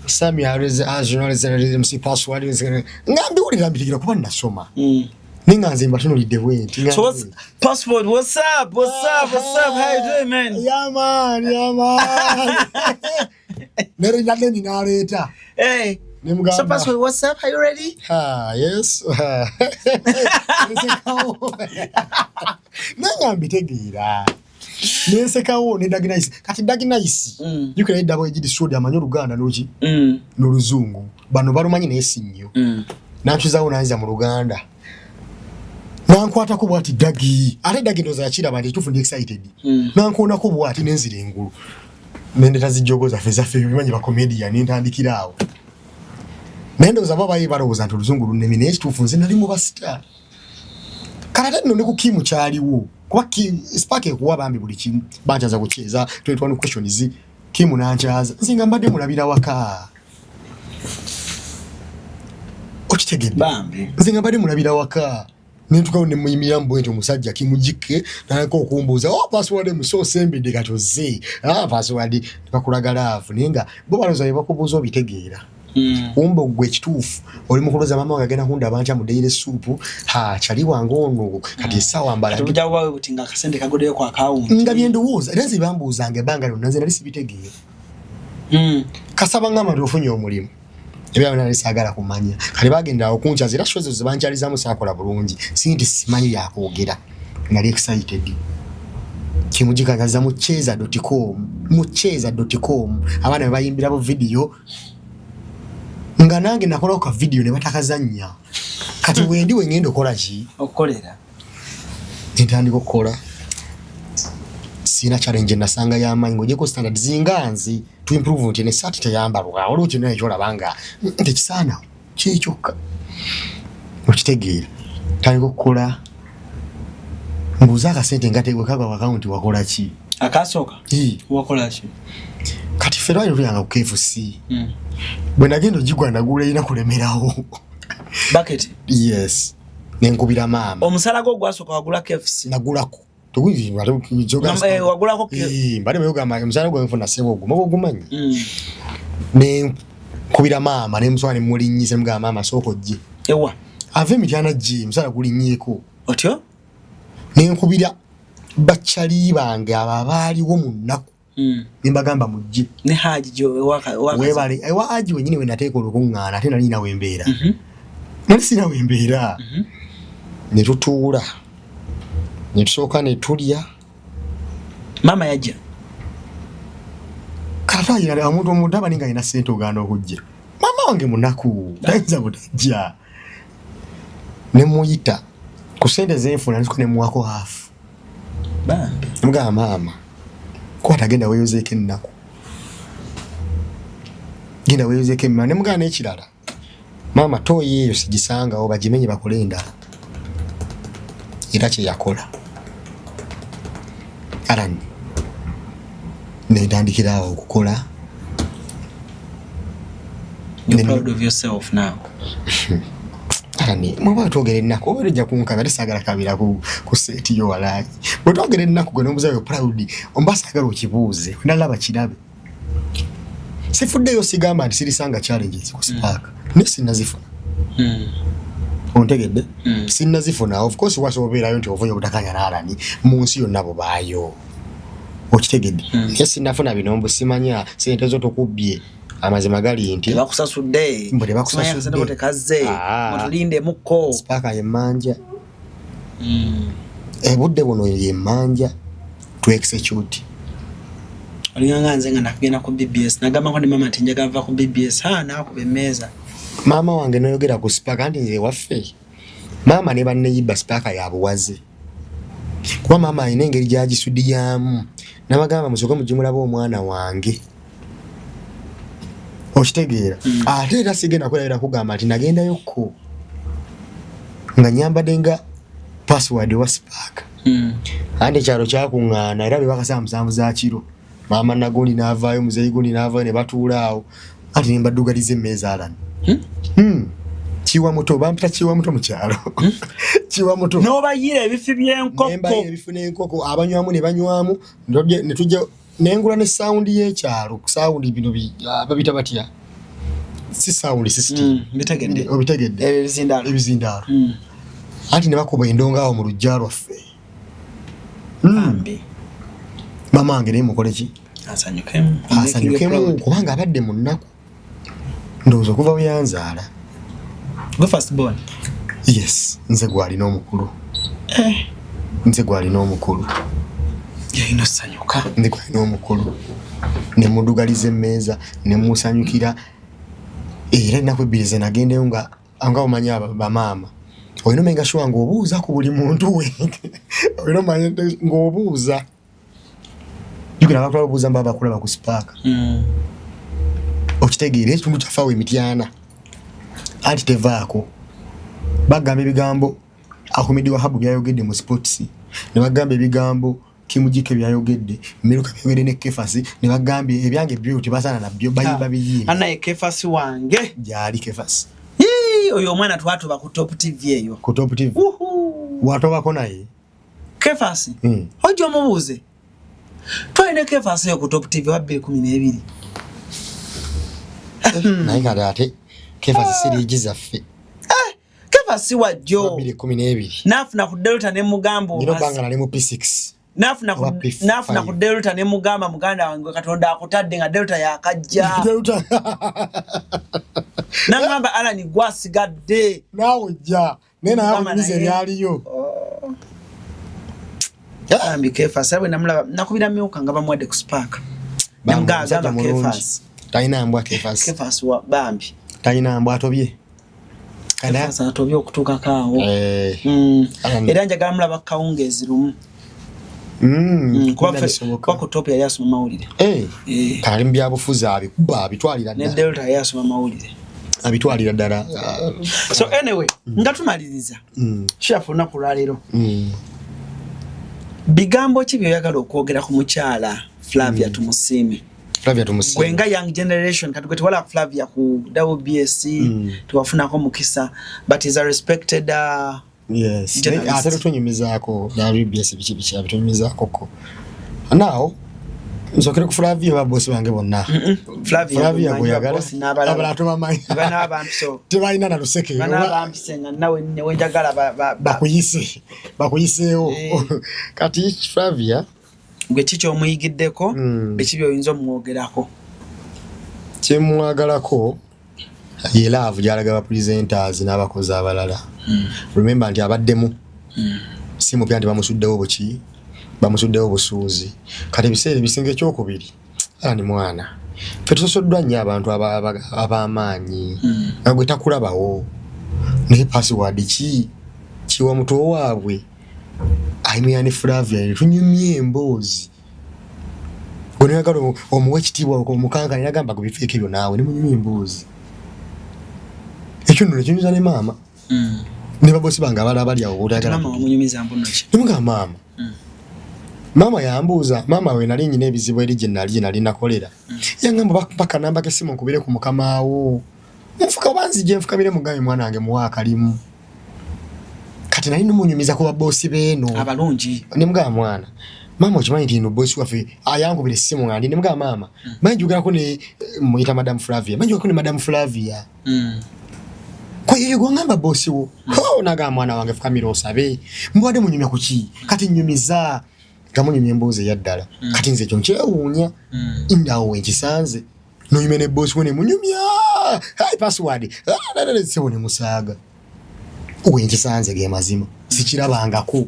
Sami MC password nga mbiwulira mbitegera kuba nasoma ninga nze mbatunulidde bwenti so what's password what's up how you doing man yeah man nere naleni naleta hey so password what's up are you ready yes nanga mbitegera nesekawo ne daginaisi kati daginaisi yukira edabo ejidi studio amanyo Luganda noki n'oluzungu bano balumanyi nesinyo nachuzawo nanza mu Luganda nankwata ko bwati dagi ate dagi ndoza yakira bandi tufu ndi excited nankona ko bwati nenzire engulu nende tazijogoza feza fe bimanyi ba comedian ntandikirawo nendoza baba yibaroza nti oluzungu lunemi netufu nze nali mu basita karate nno ne ku kimu kyaliwo kuba Spark kuwa bambi buli kimu banjaza kucheza 21 questions kimu nanchaza nzinga mbadde mulabira waka okitegedde bambi nzinga mbadde mulabira waka Nentuka ne muyimira mbwento musajja kimujike nako okumbuza password muso sembide katoze password bakulagala afu nenga bo baloza bakubuza obitegeera umbo gwe kituufu oli mukuloza mama wagenda hunda abanja mu daily soup chali wange ono kati sawa mbala tujja wawe butinga kasente kagodeyo kwa account ndabyenduuza era zibambuzange banga nanze nali sibitegeera kasaba ngama ndofunye omulimu ebya nali sagala kumanya kali bagenda okuncha zira shozo zibanjaliza musakola bulungi sinti simanyi yakwogera nali excited kimujikaza mucheza.com abana bayimbira bo video nga nange nakola ka video ne batakazanya kati wendi wengendo kola ki okolera ntandiko kola sina challenge nasanga ya mango je ko standard zinganzi to improve ntene sati tayamba ruka oluti ne chola banga ndekisana chichoka ukitegeera tandiko kola mbuzaka sente ngate wekaba account wakola ki akasoka wakola ki kati fero ayo yanga ku KFC bwe nagendo jigwa nagula ina kulemerawo bucket yes nenkubira mama omusala go gwasoka wagula KFC nagulako tukuzi wale kijoga wagulako mbale meyoga mama omusala go mfuna sebo gumanyi ne kubira mama ne muswana mulinyise mga mama soko je ewa ave mityana ji musala kulinyeko otyo nenkubira bachali bange ababali wo munnaku nimbagamba mujje ne haji jo waka webale ewa haji wenyini we nateeko olukungana ate nali nawe embeera nali sinawe embeera ne tutuula ne tusooka ne tulya mama yajja kata yali omuntu omudaba ninga ina sente oganda okujja mama wange munaku tayinza butajja ne muyita ku sente zenfuna nziko ne muwako hafu bambi mga mama kwa tagenda weyozeeke ennaku genda weyozeeke emmama ne mugana ekirala mama toyi eyo sigisanga oba gimenye bakole endala era kye yakola arani netandikirawo okukola you're proud of yourself now arani mwaba twogera ennaku oba ojja kunkaba tesagala kabira ku seti yo walayi bwe twogera ennaku gwe nomubuza yo proud ombasagala okibuuze nalaba kirabe sifuddeyo sigamba nti sirisanga challenges ku Spark nesinazifuna ontegedde sinazifuna of course wasobeerayo nti ovunye obutakanya n'alani mu nsi yonna bo baayo okitegedde nesinafuna bino mbusimanya sente zo tokubbye amazima gali nti bakusasudde mbere bakusasudde kote kaze mutulinde mukko Spark yemmanja budde buno yemmanja to execute olinganga nze nga nakugenda ku BBS nagamba ko ne mama ati njaga va ku BBS nakuba emmeeza mama wange noyogera ku Spark anti nze waffe mama ne banneyiba Spark yabuwaze kuba mama ayina engeri gyagisuddiyamu nabagamba musooke mugimulaba omwana wange okitegeera ate era sigenda kweraira kugamba nti nagendayokko nga nyambadde nga password wa Spark andi ekyalo kyakuŋŋaana era bebakasaba musanvu za kiro mama nagundi n'avaayo muzeeyi gundi n'avaayo ne batuulaawo ati ne mbaddugaliza emmeeza alani kiwa muto bampita kiwa muto mu kyalo kiwa muto n'obayira ebifi by'enkoko nembayo ebifi n'enkoko abanywamu ne banywamu ne tujja nengula ne sound y'ekyalo sound bino babita batya si sound system bitegedde obitegedde ebizindaalo ati ne bakuba endonga awo mu lujja lwaffe mama wange ne mukole ki asanyukemu kubanga abadde mu nnaku ndowooza okuva bwe yanzaala gwe first born yes nze gwalina omukulu nze gwalina omukulu yalina osanyuka nze gwalina omukulu ne mudugaliza emmeeza ne musanyukira era ennaku ebbiri ze nagendeyo nga omanya bamaama olina omenga shuwa ng'obuuza ku buli muntu we olina omanya ng'obuuza jukira bakula obuuza mbaba bakulaba ku Spark okitegeera ekitundu kyafaawo emityana anti tevaako bagamba ebigambo Ahmed Wahab byayogedde mu sports ne bagamba ebigambo kimujike byayogedde Meruka byayogedde ne Kefasi ne bagamba ebyange byo tibasana nabyo bayimba biyimba ana Kefasi wange jali Kefasi oyo omwana twatuba ku Top TV eyo ku Top TV Watobako naye. Kefasi. Ojo mubuze. Twine Kefasi yo ku Top TV wa 2012. Naye kati ate Kefasi siri zaffe. Kefasi wajjo. 2012. Nafuna ku Delta ne mugambo. Nino banga nali mu P6. Nafuna ku Delta ne mugamba muganda wange Katonda akutadde nga Delta yakajja. Delta. Nangamba Alani gwasigadde. Nawo jja. Nena yabumize lyaliyo. Bambi Kefasi abwe namulaba nakubira myuka nga bamwadde ku Spark. Namugamba Kefasi. Taina mbwa Kefasi. Kefasi wa Bambi. Taina mbwa atobye. Kefasi atobye okutuuka kaawo. Era njagala mulaba kawungezi lumu. Kwa ku Top yali asoma mawulire. Kali mbyabufuzi abikuba abitwalira ddala. Ne Delta yali asoma mawulire. Abitwalira ddala. So anyway, nga tumaliriza. Kyafuna ku lwaleero. Bigambo ki byoyagala okwogera ku mukyala Flavia Tumusiime? Flavia Tumusiime. Gwenga young generation kati gwetwala Flavia ku WBSC tuwafunako mukisa but is a respected yes. Ate tunyumizaako WBSC bichi abitunyumizaako ko. Now nzokere ku Flavia babosi bange bonna. Flavia goyagala abalatu bamayi. Bana abantu so. Tebalina na luseke. Bana abantu nga nawe ne wenjagala bakuyiseewo. Kati Flavia gwe kicho omuyigiddeko ekibyo oyinza omwogerako. Kyemwagalako ye love gyalaga ba presenters n'abakozi abalala. Remember nti abaddemu simu pya nti bamusuddewo buki bamusuddewo busuuzi. Kati biseera bisinga ekyokubiri ani mwana ffe tusosoddwa nnyo abantu ab'amaanyi nga gwe takulabawo naye password kiwa muto waabwe ayimuyani Flavia tunyumye emboozi gwe nayagala omuwe ekitiibwa omukankana nagamba gubifiiko ebyo naawe ne munyumye emboozi ekyo nno nekinyumiza ne maama ne babosi bange abalala bali awo botagala munyumiza mbunoki nemuga maama mama yambuuza mama we nali nyina ebizibu eri gye nali nakolera yangamba paka namba kesimu nkubire ku mukamaawo nfuka banzije nfukamire mugabe mwana wange muwa akalimu kati nali numunyumiza ku babosi beeno abalungi nemuga mwana mama okimanyi nti ino bosi waffe ayankubira essimu nga ndi nemuga mama manyi jugerako ne muyita Madam Flavia manyi jugerako ne Madam Flavia kwa hiyo gwangamba bosi wo naga mwana wange fukamire osabe mbwadde munyumya kuki kati nyumiza kamunyumya emboozi yaddala kati nze ekyo nkyewuunya ndawo wenkisanze noyume ne bosi wone munyumya password sebo ne musaaga wenkisanze ge mazima sikirabangako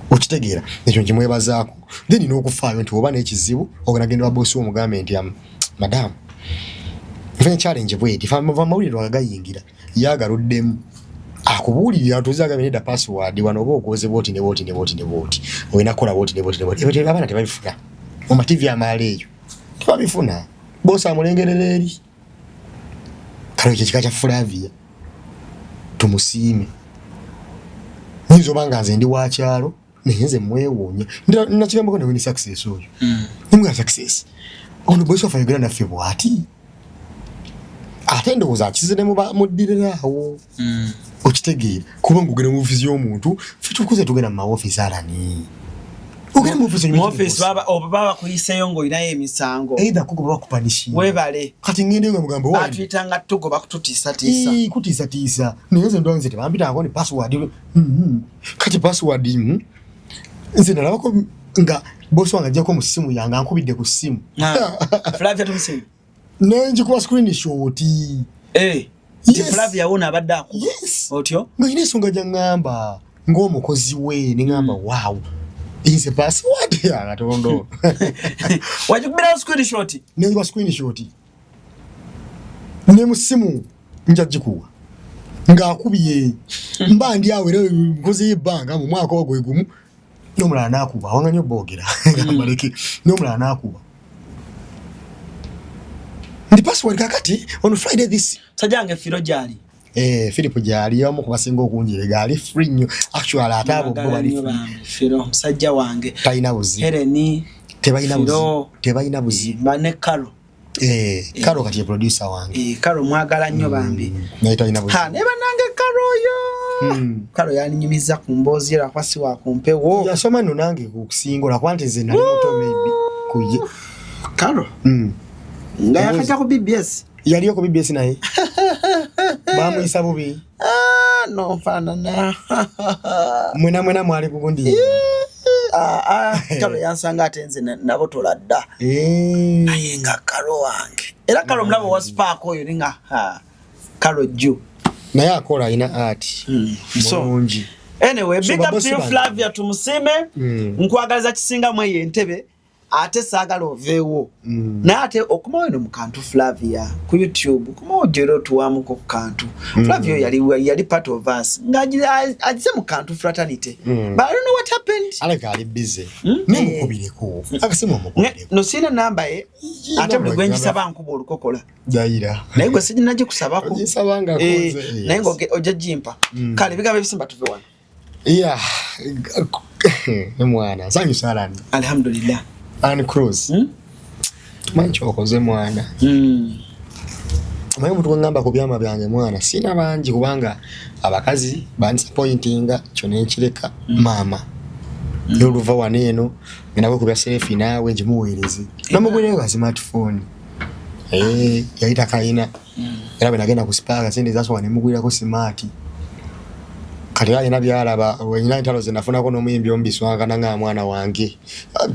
okitegeera ekyo nkimwebazaako then n'okufaayo nti oba n'ekizibu ogenagenda wa bosi womugambe nti madam nfanye challenge bwedi va mawulire wagayingira yagaluddemu akubuulirira tuzagambe neda password wano oba okoze boti ne boti oyina kola boti ne boti ebyo abaana tebabifuna mu mativi amaala eyo tebabifuna bosi amulengerera eri kale ekyo kika kya Flavia Tumusiime nyinza obanga nze ndi wakyalo naye nze mwewuunya nakigambako nawe ni success oyo nimugala success ono bosi waffe ayogera naffe bwati ate ndowooza akizire muddirirawo okitegeera kuba ng'ogenda mu ofiisi y'omuntu ffe tukuze tugenda mu maofiisi alani ogenda mu ofiisi oba bakuyiseeyo ng'olinayo emisango either kugoba bakupanishinga weebale kati ngende nga mugambo wange atuyitanga tugoba kututiisatiisa kutiisatiisa naye nze ndowooza nze tebampitangako ne password kati password nze nalabako nga bosi wange ajjako mu ssimu yange ankubidde ku ssimu Flavia Tumusiime nenji kuba screenshot Flavia wona abadde ako otyo nga ine ensonga gyangamba ng'omukozi we nengamba wow inze password ya Katonda wajikubira screenshot nenji screenshot ne mu ssimu njagikuwa ng'akubiye mba ndi awo era nkoze y'ebbanga mu mwaka ogwo gumu n'omulala n'akuba wanganya obbogera ngamaleke n'omulala n'akuba ndi password kakati on Friday this sajange firo jali Philip jali yamu kubasinga okunjire gali free nnyo actually atabo bo bali firo sajja wange taina buzi hereni tebaina buzi bane kalo kalo kati producer wange kalo mwagala nnyo bambi naita ina buzi ha neba nange kalo yo Kalo yaninyumiza ku mboozi era kwasi wa kumpewo. Yasoma nno nange kusingola kwanti nze nali muto maybe kuje. Kalo. Nga yakajja ku BBS. Yaliyo ku BBS naye. Bamuyisa bubi. No fanana. Mwena mwali kugundi. Kalo yansanga atenze nabo toladda. Naye nga Kalo wange. Era Kalo mlabo wa Spark oyo ninga Kalo Ju. Naye akola ina art. Mulungi. Anyway, big up to you Flavia tumusime. Nkwagaliza kisinga mwe yentebe. Ate sagala ovewo. Na ate okumawe no mukantu Flavia ku YouTube. Kumawe jero tuwamu ku kantu. Flavia yali part of us. Ngaji ajise mukantu fraternity. But I don't know what happened. Aleka ali busy. Nemukubireko. Akasimu omukubireko. No sina namba ate buli gwenji saba nkuba olukokola. Daira. Naye gwe siji naje kusabako. Ojisabanga koze. Naye ngoge oja jimpa. Kale bigambe bisimba tuve wano. Yeah. Mwana. Sanyu salani. Alhamdulillah. Anne Cruz. Mancho okoze mwana. Mayo mutu ngamba ku byama byange mwana sina banji kubanga abakazi bandisappointinga kyo nenkireka mama. Yoluva waneno nginawe ku bya selfie nawe nje muwereze. Namugwene nga smartphone. Yaita kaina. Era benagenda ku Spark sende zaso wanemugwira ko smart. Kati yali nabyalaba wenyina ntalo zinafuna ko nomuyimbi ombiswanga nanga mwana wange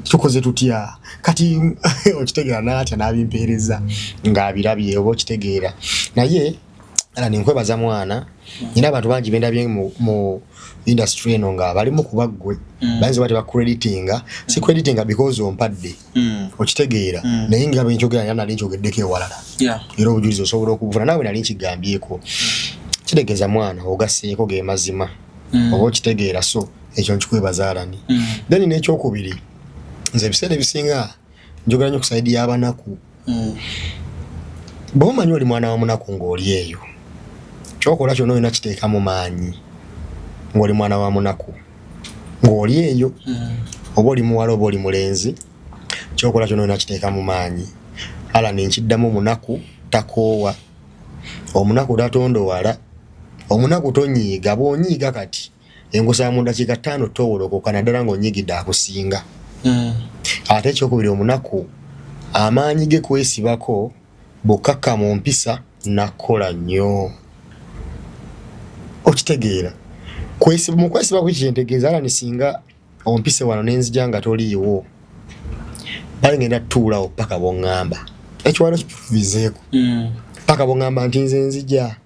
tukoze tutya kati okitegera nati nabimpereza ngabirabye obo kitegeera naye ala ninkwebaza mwana nyina abantu bangi benda bye mu industry eno nga bali mu kubagwe banze bati ba creditinga si creditinga because ompadde okitegeera naye nga benjogera yana linjogeddeke walala era obujulizo osobola okuvuna nawe nali nkigambyeko kitegeza mwana ogaseeko ge mazima obo kitegeera so ekyo nkikwebaza alani then n'ekyo okubiri nze ebiseera ebisinga njogera nnyo kusaidia abanaku bw'omanyi oli mwana wa munaku ng'oli eyo kyokola kyonna olina kiteeka mu maanyi ng'oli mwana wa munaku ng'oli eyo oba oli muwala oba oli mulenzi kyokola kyonna olina kiteeka mu maanyi alani nkiddamu munaku takoowa omunaku tatondowala omunaku tonyiiga bw'onyiiga kati engosa mu dakiika 5 towolokoka naddala ng'onyigidde akusinga ate ekyokubiri omunaku amaanyi ge kwesibako bukakka mu mpisa nakola nnyo okitegeera mu kwesiba kukyentegeeza ala nisinga ompise wano nenzija nga toliiwo bali ngenda tutuulawo paka bw'oŋŋamba ekiwalo kiprovizeeko paka bw'oŋŋamba nti nze nzija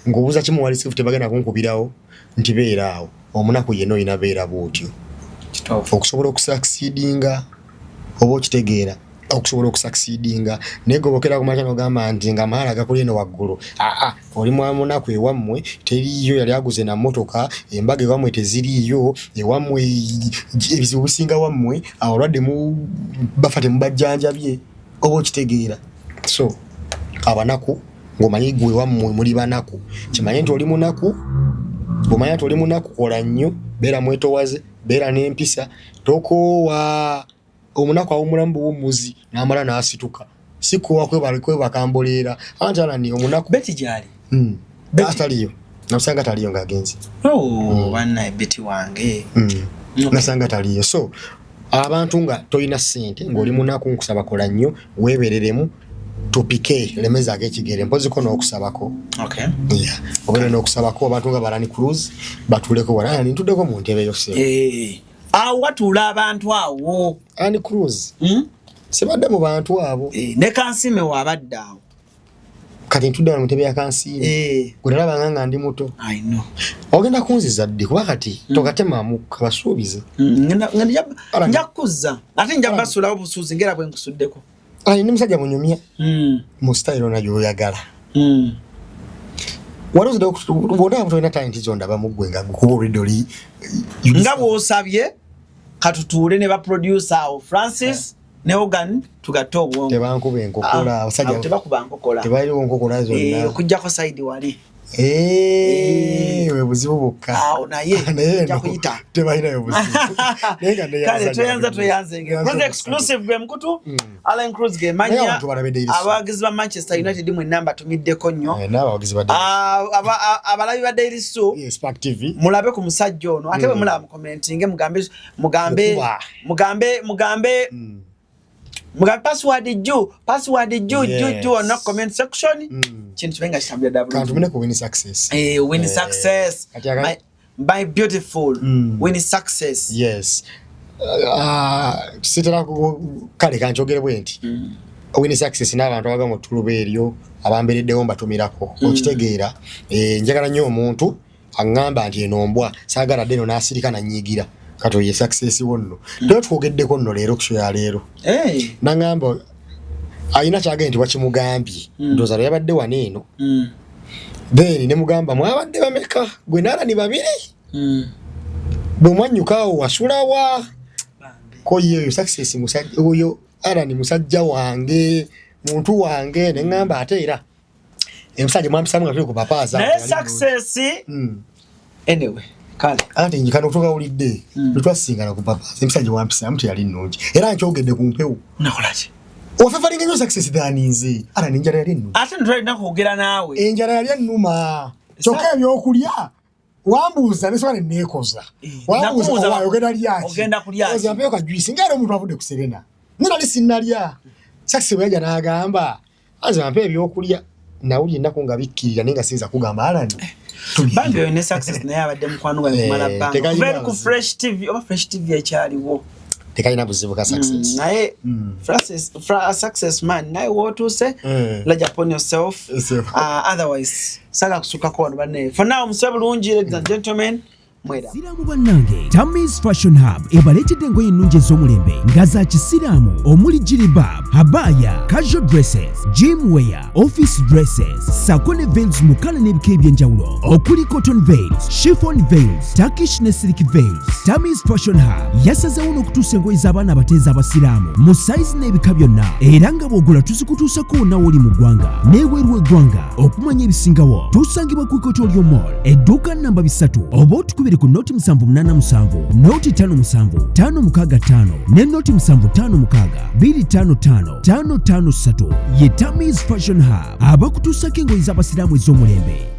ng'obuuza kimuwali sifu tebagenda kunkubirawo nti beeraawo omunaku yenna olina beera bw'otyo okusobola okusakisidinga oba okitegeera okusobola okusakisidinga naye gobokera ku makya n'ogamba nti nga amahala gakuli eno waggulu oli munaku ewammwe teriiyo yali aguze na mmotoka embaga ewammwe teziriiyo ewammwe ebizibu bisinga wammwe abalwadde bafa temubajjanjabye oba okitegeera so abanaku ng'omanyi gwe wammwe muli banaku kimanye nti oli munaku bw'omanya nti oli munaku kola nnyo beera mwetowaze beera n'empisa tokoowa omunaku awumulamu buwummuzi n'amala n'asituka sikoowa kwebakamboleera anti alani omunaku beti gyali ataliyo namusanga taliyo ng'agenzi bannaye beti wange nasanga taliyo so abantu nga tolina ssente ng'oli munaku nkusaba kola nnyo weebereremu tupike lemeza ag'ekigere mpoziko n'okusabako obeera n'okusabako abantu nga Alani Cruz batuleko wala nintuddeko mu ntebe yose awo watuula abantu awo Alani Cruz sibadde mu bantu abo ne Kansime wabadde awo kati ntudde wano mu ntebe ya Kansime gwe nalabanga nga ndi muto ogenda kunziza ddi kuba kati tokatemamu kabasuubize nja kukuzza ate nja basulawo busuuzi ngera bwe nkusuddeko ndi musajja munyumya mu style ona gy'oyagala walozidde bw'onaba tolina talenti zondaba muggwe nga gukuba olwidde nga bw'osabye katutuule ne baproducer awo Francis ne Ogan tugatte obwongo tebankuba enkokola abasajja tebakuba nkokola tebaliwo nkokola zonna okujjako side wali we buzibu bokka awo naye nja kuyita tebalina buzibu kale tuyanze Cruise exclusive gwe mkutu Alan Cruz ge manya abagizi ba Manchester United mu namba tumiddeko nnyo n'abagizi ba abalabi ba Daily Show Spark TV mulabe ku musajja ono ate we mulaba mu commenting mugambe password ju on comment section kintu kibenga kitambira double kantu mine ku win success win success my beautiful win success yes sitera kale kanjogere bwenti win success n'abantu abaga mu tuluba eryo abambereddewo mbatumirako okitegeera njagala nnyo omuntu angamba nti enombwa saagala deno n'asirika nanyigira kato ye success wonno ndo twogeddeko nno leero kusho ya leero nangamba ayina kyagenti wakimugambye ndoza yabadde waneeno then ne mugamba mwabadde bameka gwe nala ni babiri bomwanyukawo wasulawa ko ye success musajja oyo ara ni musajja wange muntu wange ne ngamba ate era emusajja mwampisamu nga tuli ku papaza ne success anyway kale ate njikano kutoka ulidde twasingana ku papaza emusajja mwampisamu yali nnungi era nkyogedde ku mpewo nakolaje ofefalinga nyo success daninze ara ninjala yali nnungi ate ntwali nakugera naawe enjala yali nnuma kyokka ebyokulya wambuuza nesibane neekoza wambuuza wayogera lyaki ogenda kulyaki ozampeyo kajuisi ngaera omuntu avudde ku Serena nali sinnalya success bwe yajja n'agamba azampe ebyokulya nawulye ennaku nga bikkirira naye nga sinza kugamba alani bambi oyo ne success naye abadde mukwano gwa kumala bbanga very ku Fresh TV oba Fresh TV ekyaliwo tekalina buzibu ka success naye success man naye wotuuse lodge upon yourself otherwise saga kusukako wano banne for now musebe bulungi ladies and gentlemen Siramu bannange Tammy's Fashion Hub ebaletedde engoye ennungi ez'omulembe nga za kisiraamu omuli jilbab, habaya, casual dresses, gym wear, office dresses, sako ne veils mu kala n'ebika eby'enjawulo okuli cotton veils, chiffon veils, Turkish ne silk veils. Tammy's Fashion Hub yasazeewo n'okutuusa engoye z'abaana abateezi abasiraamu mu size n'ebika byonna era nga bw'ogula tuzikutuusako wonna w'oli mu ggwanga n'ebweru w'eggwanga. Okumanya ebisingawo tusangibwa ku Equatorial Mall edduuka namba 3 oba otukubire ku noti 787 noti 57 565 ne noti 756 255 553 ye Tammy's Fashion Hub abakutuusako engoye z'abasiraamu ez'omulembe.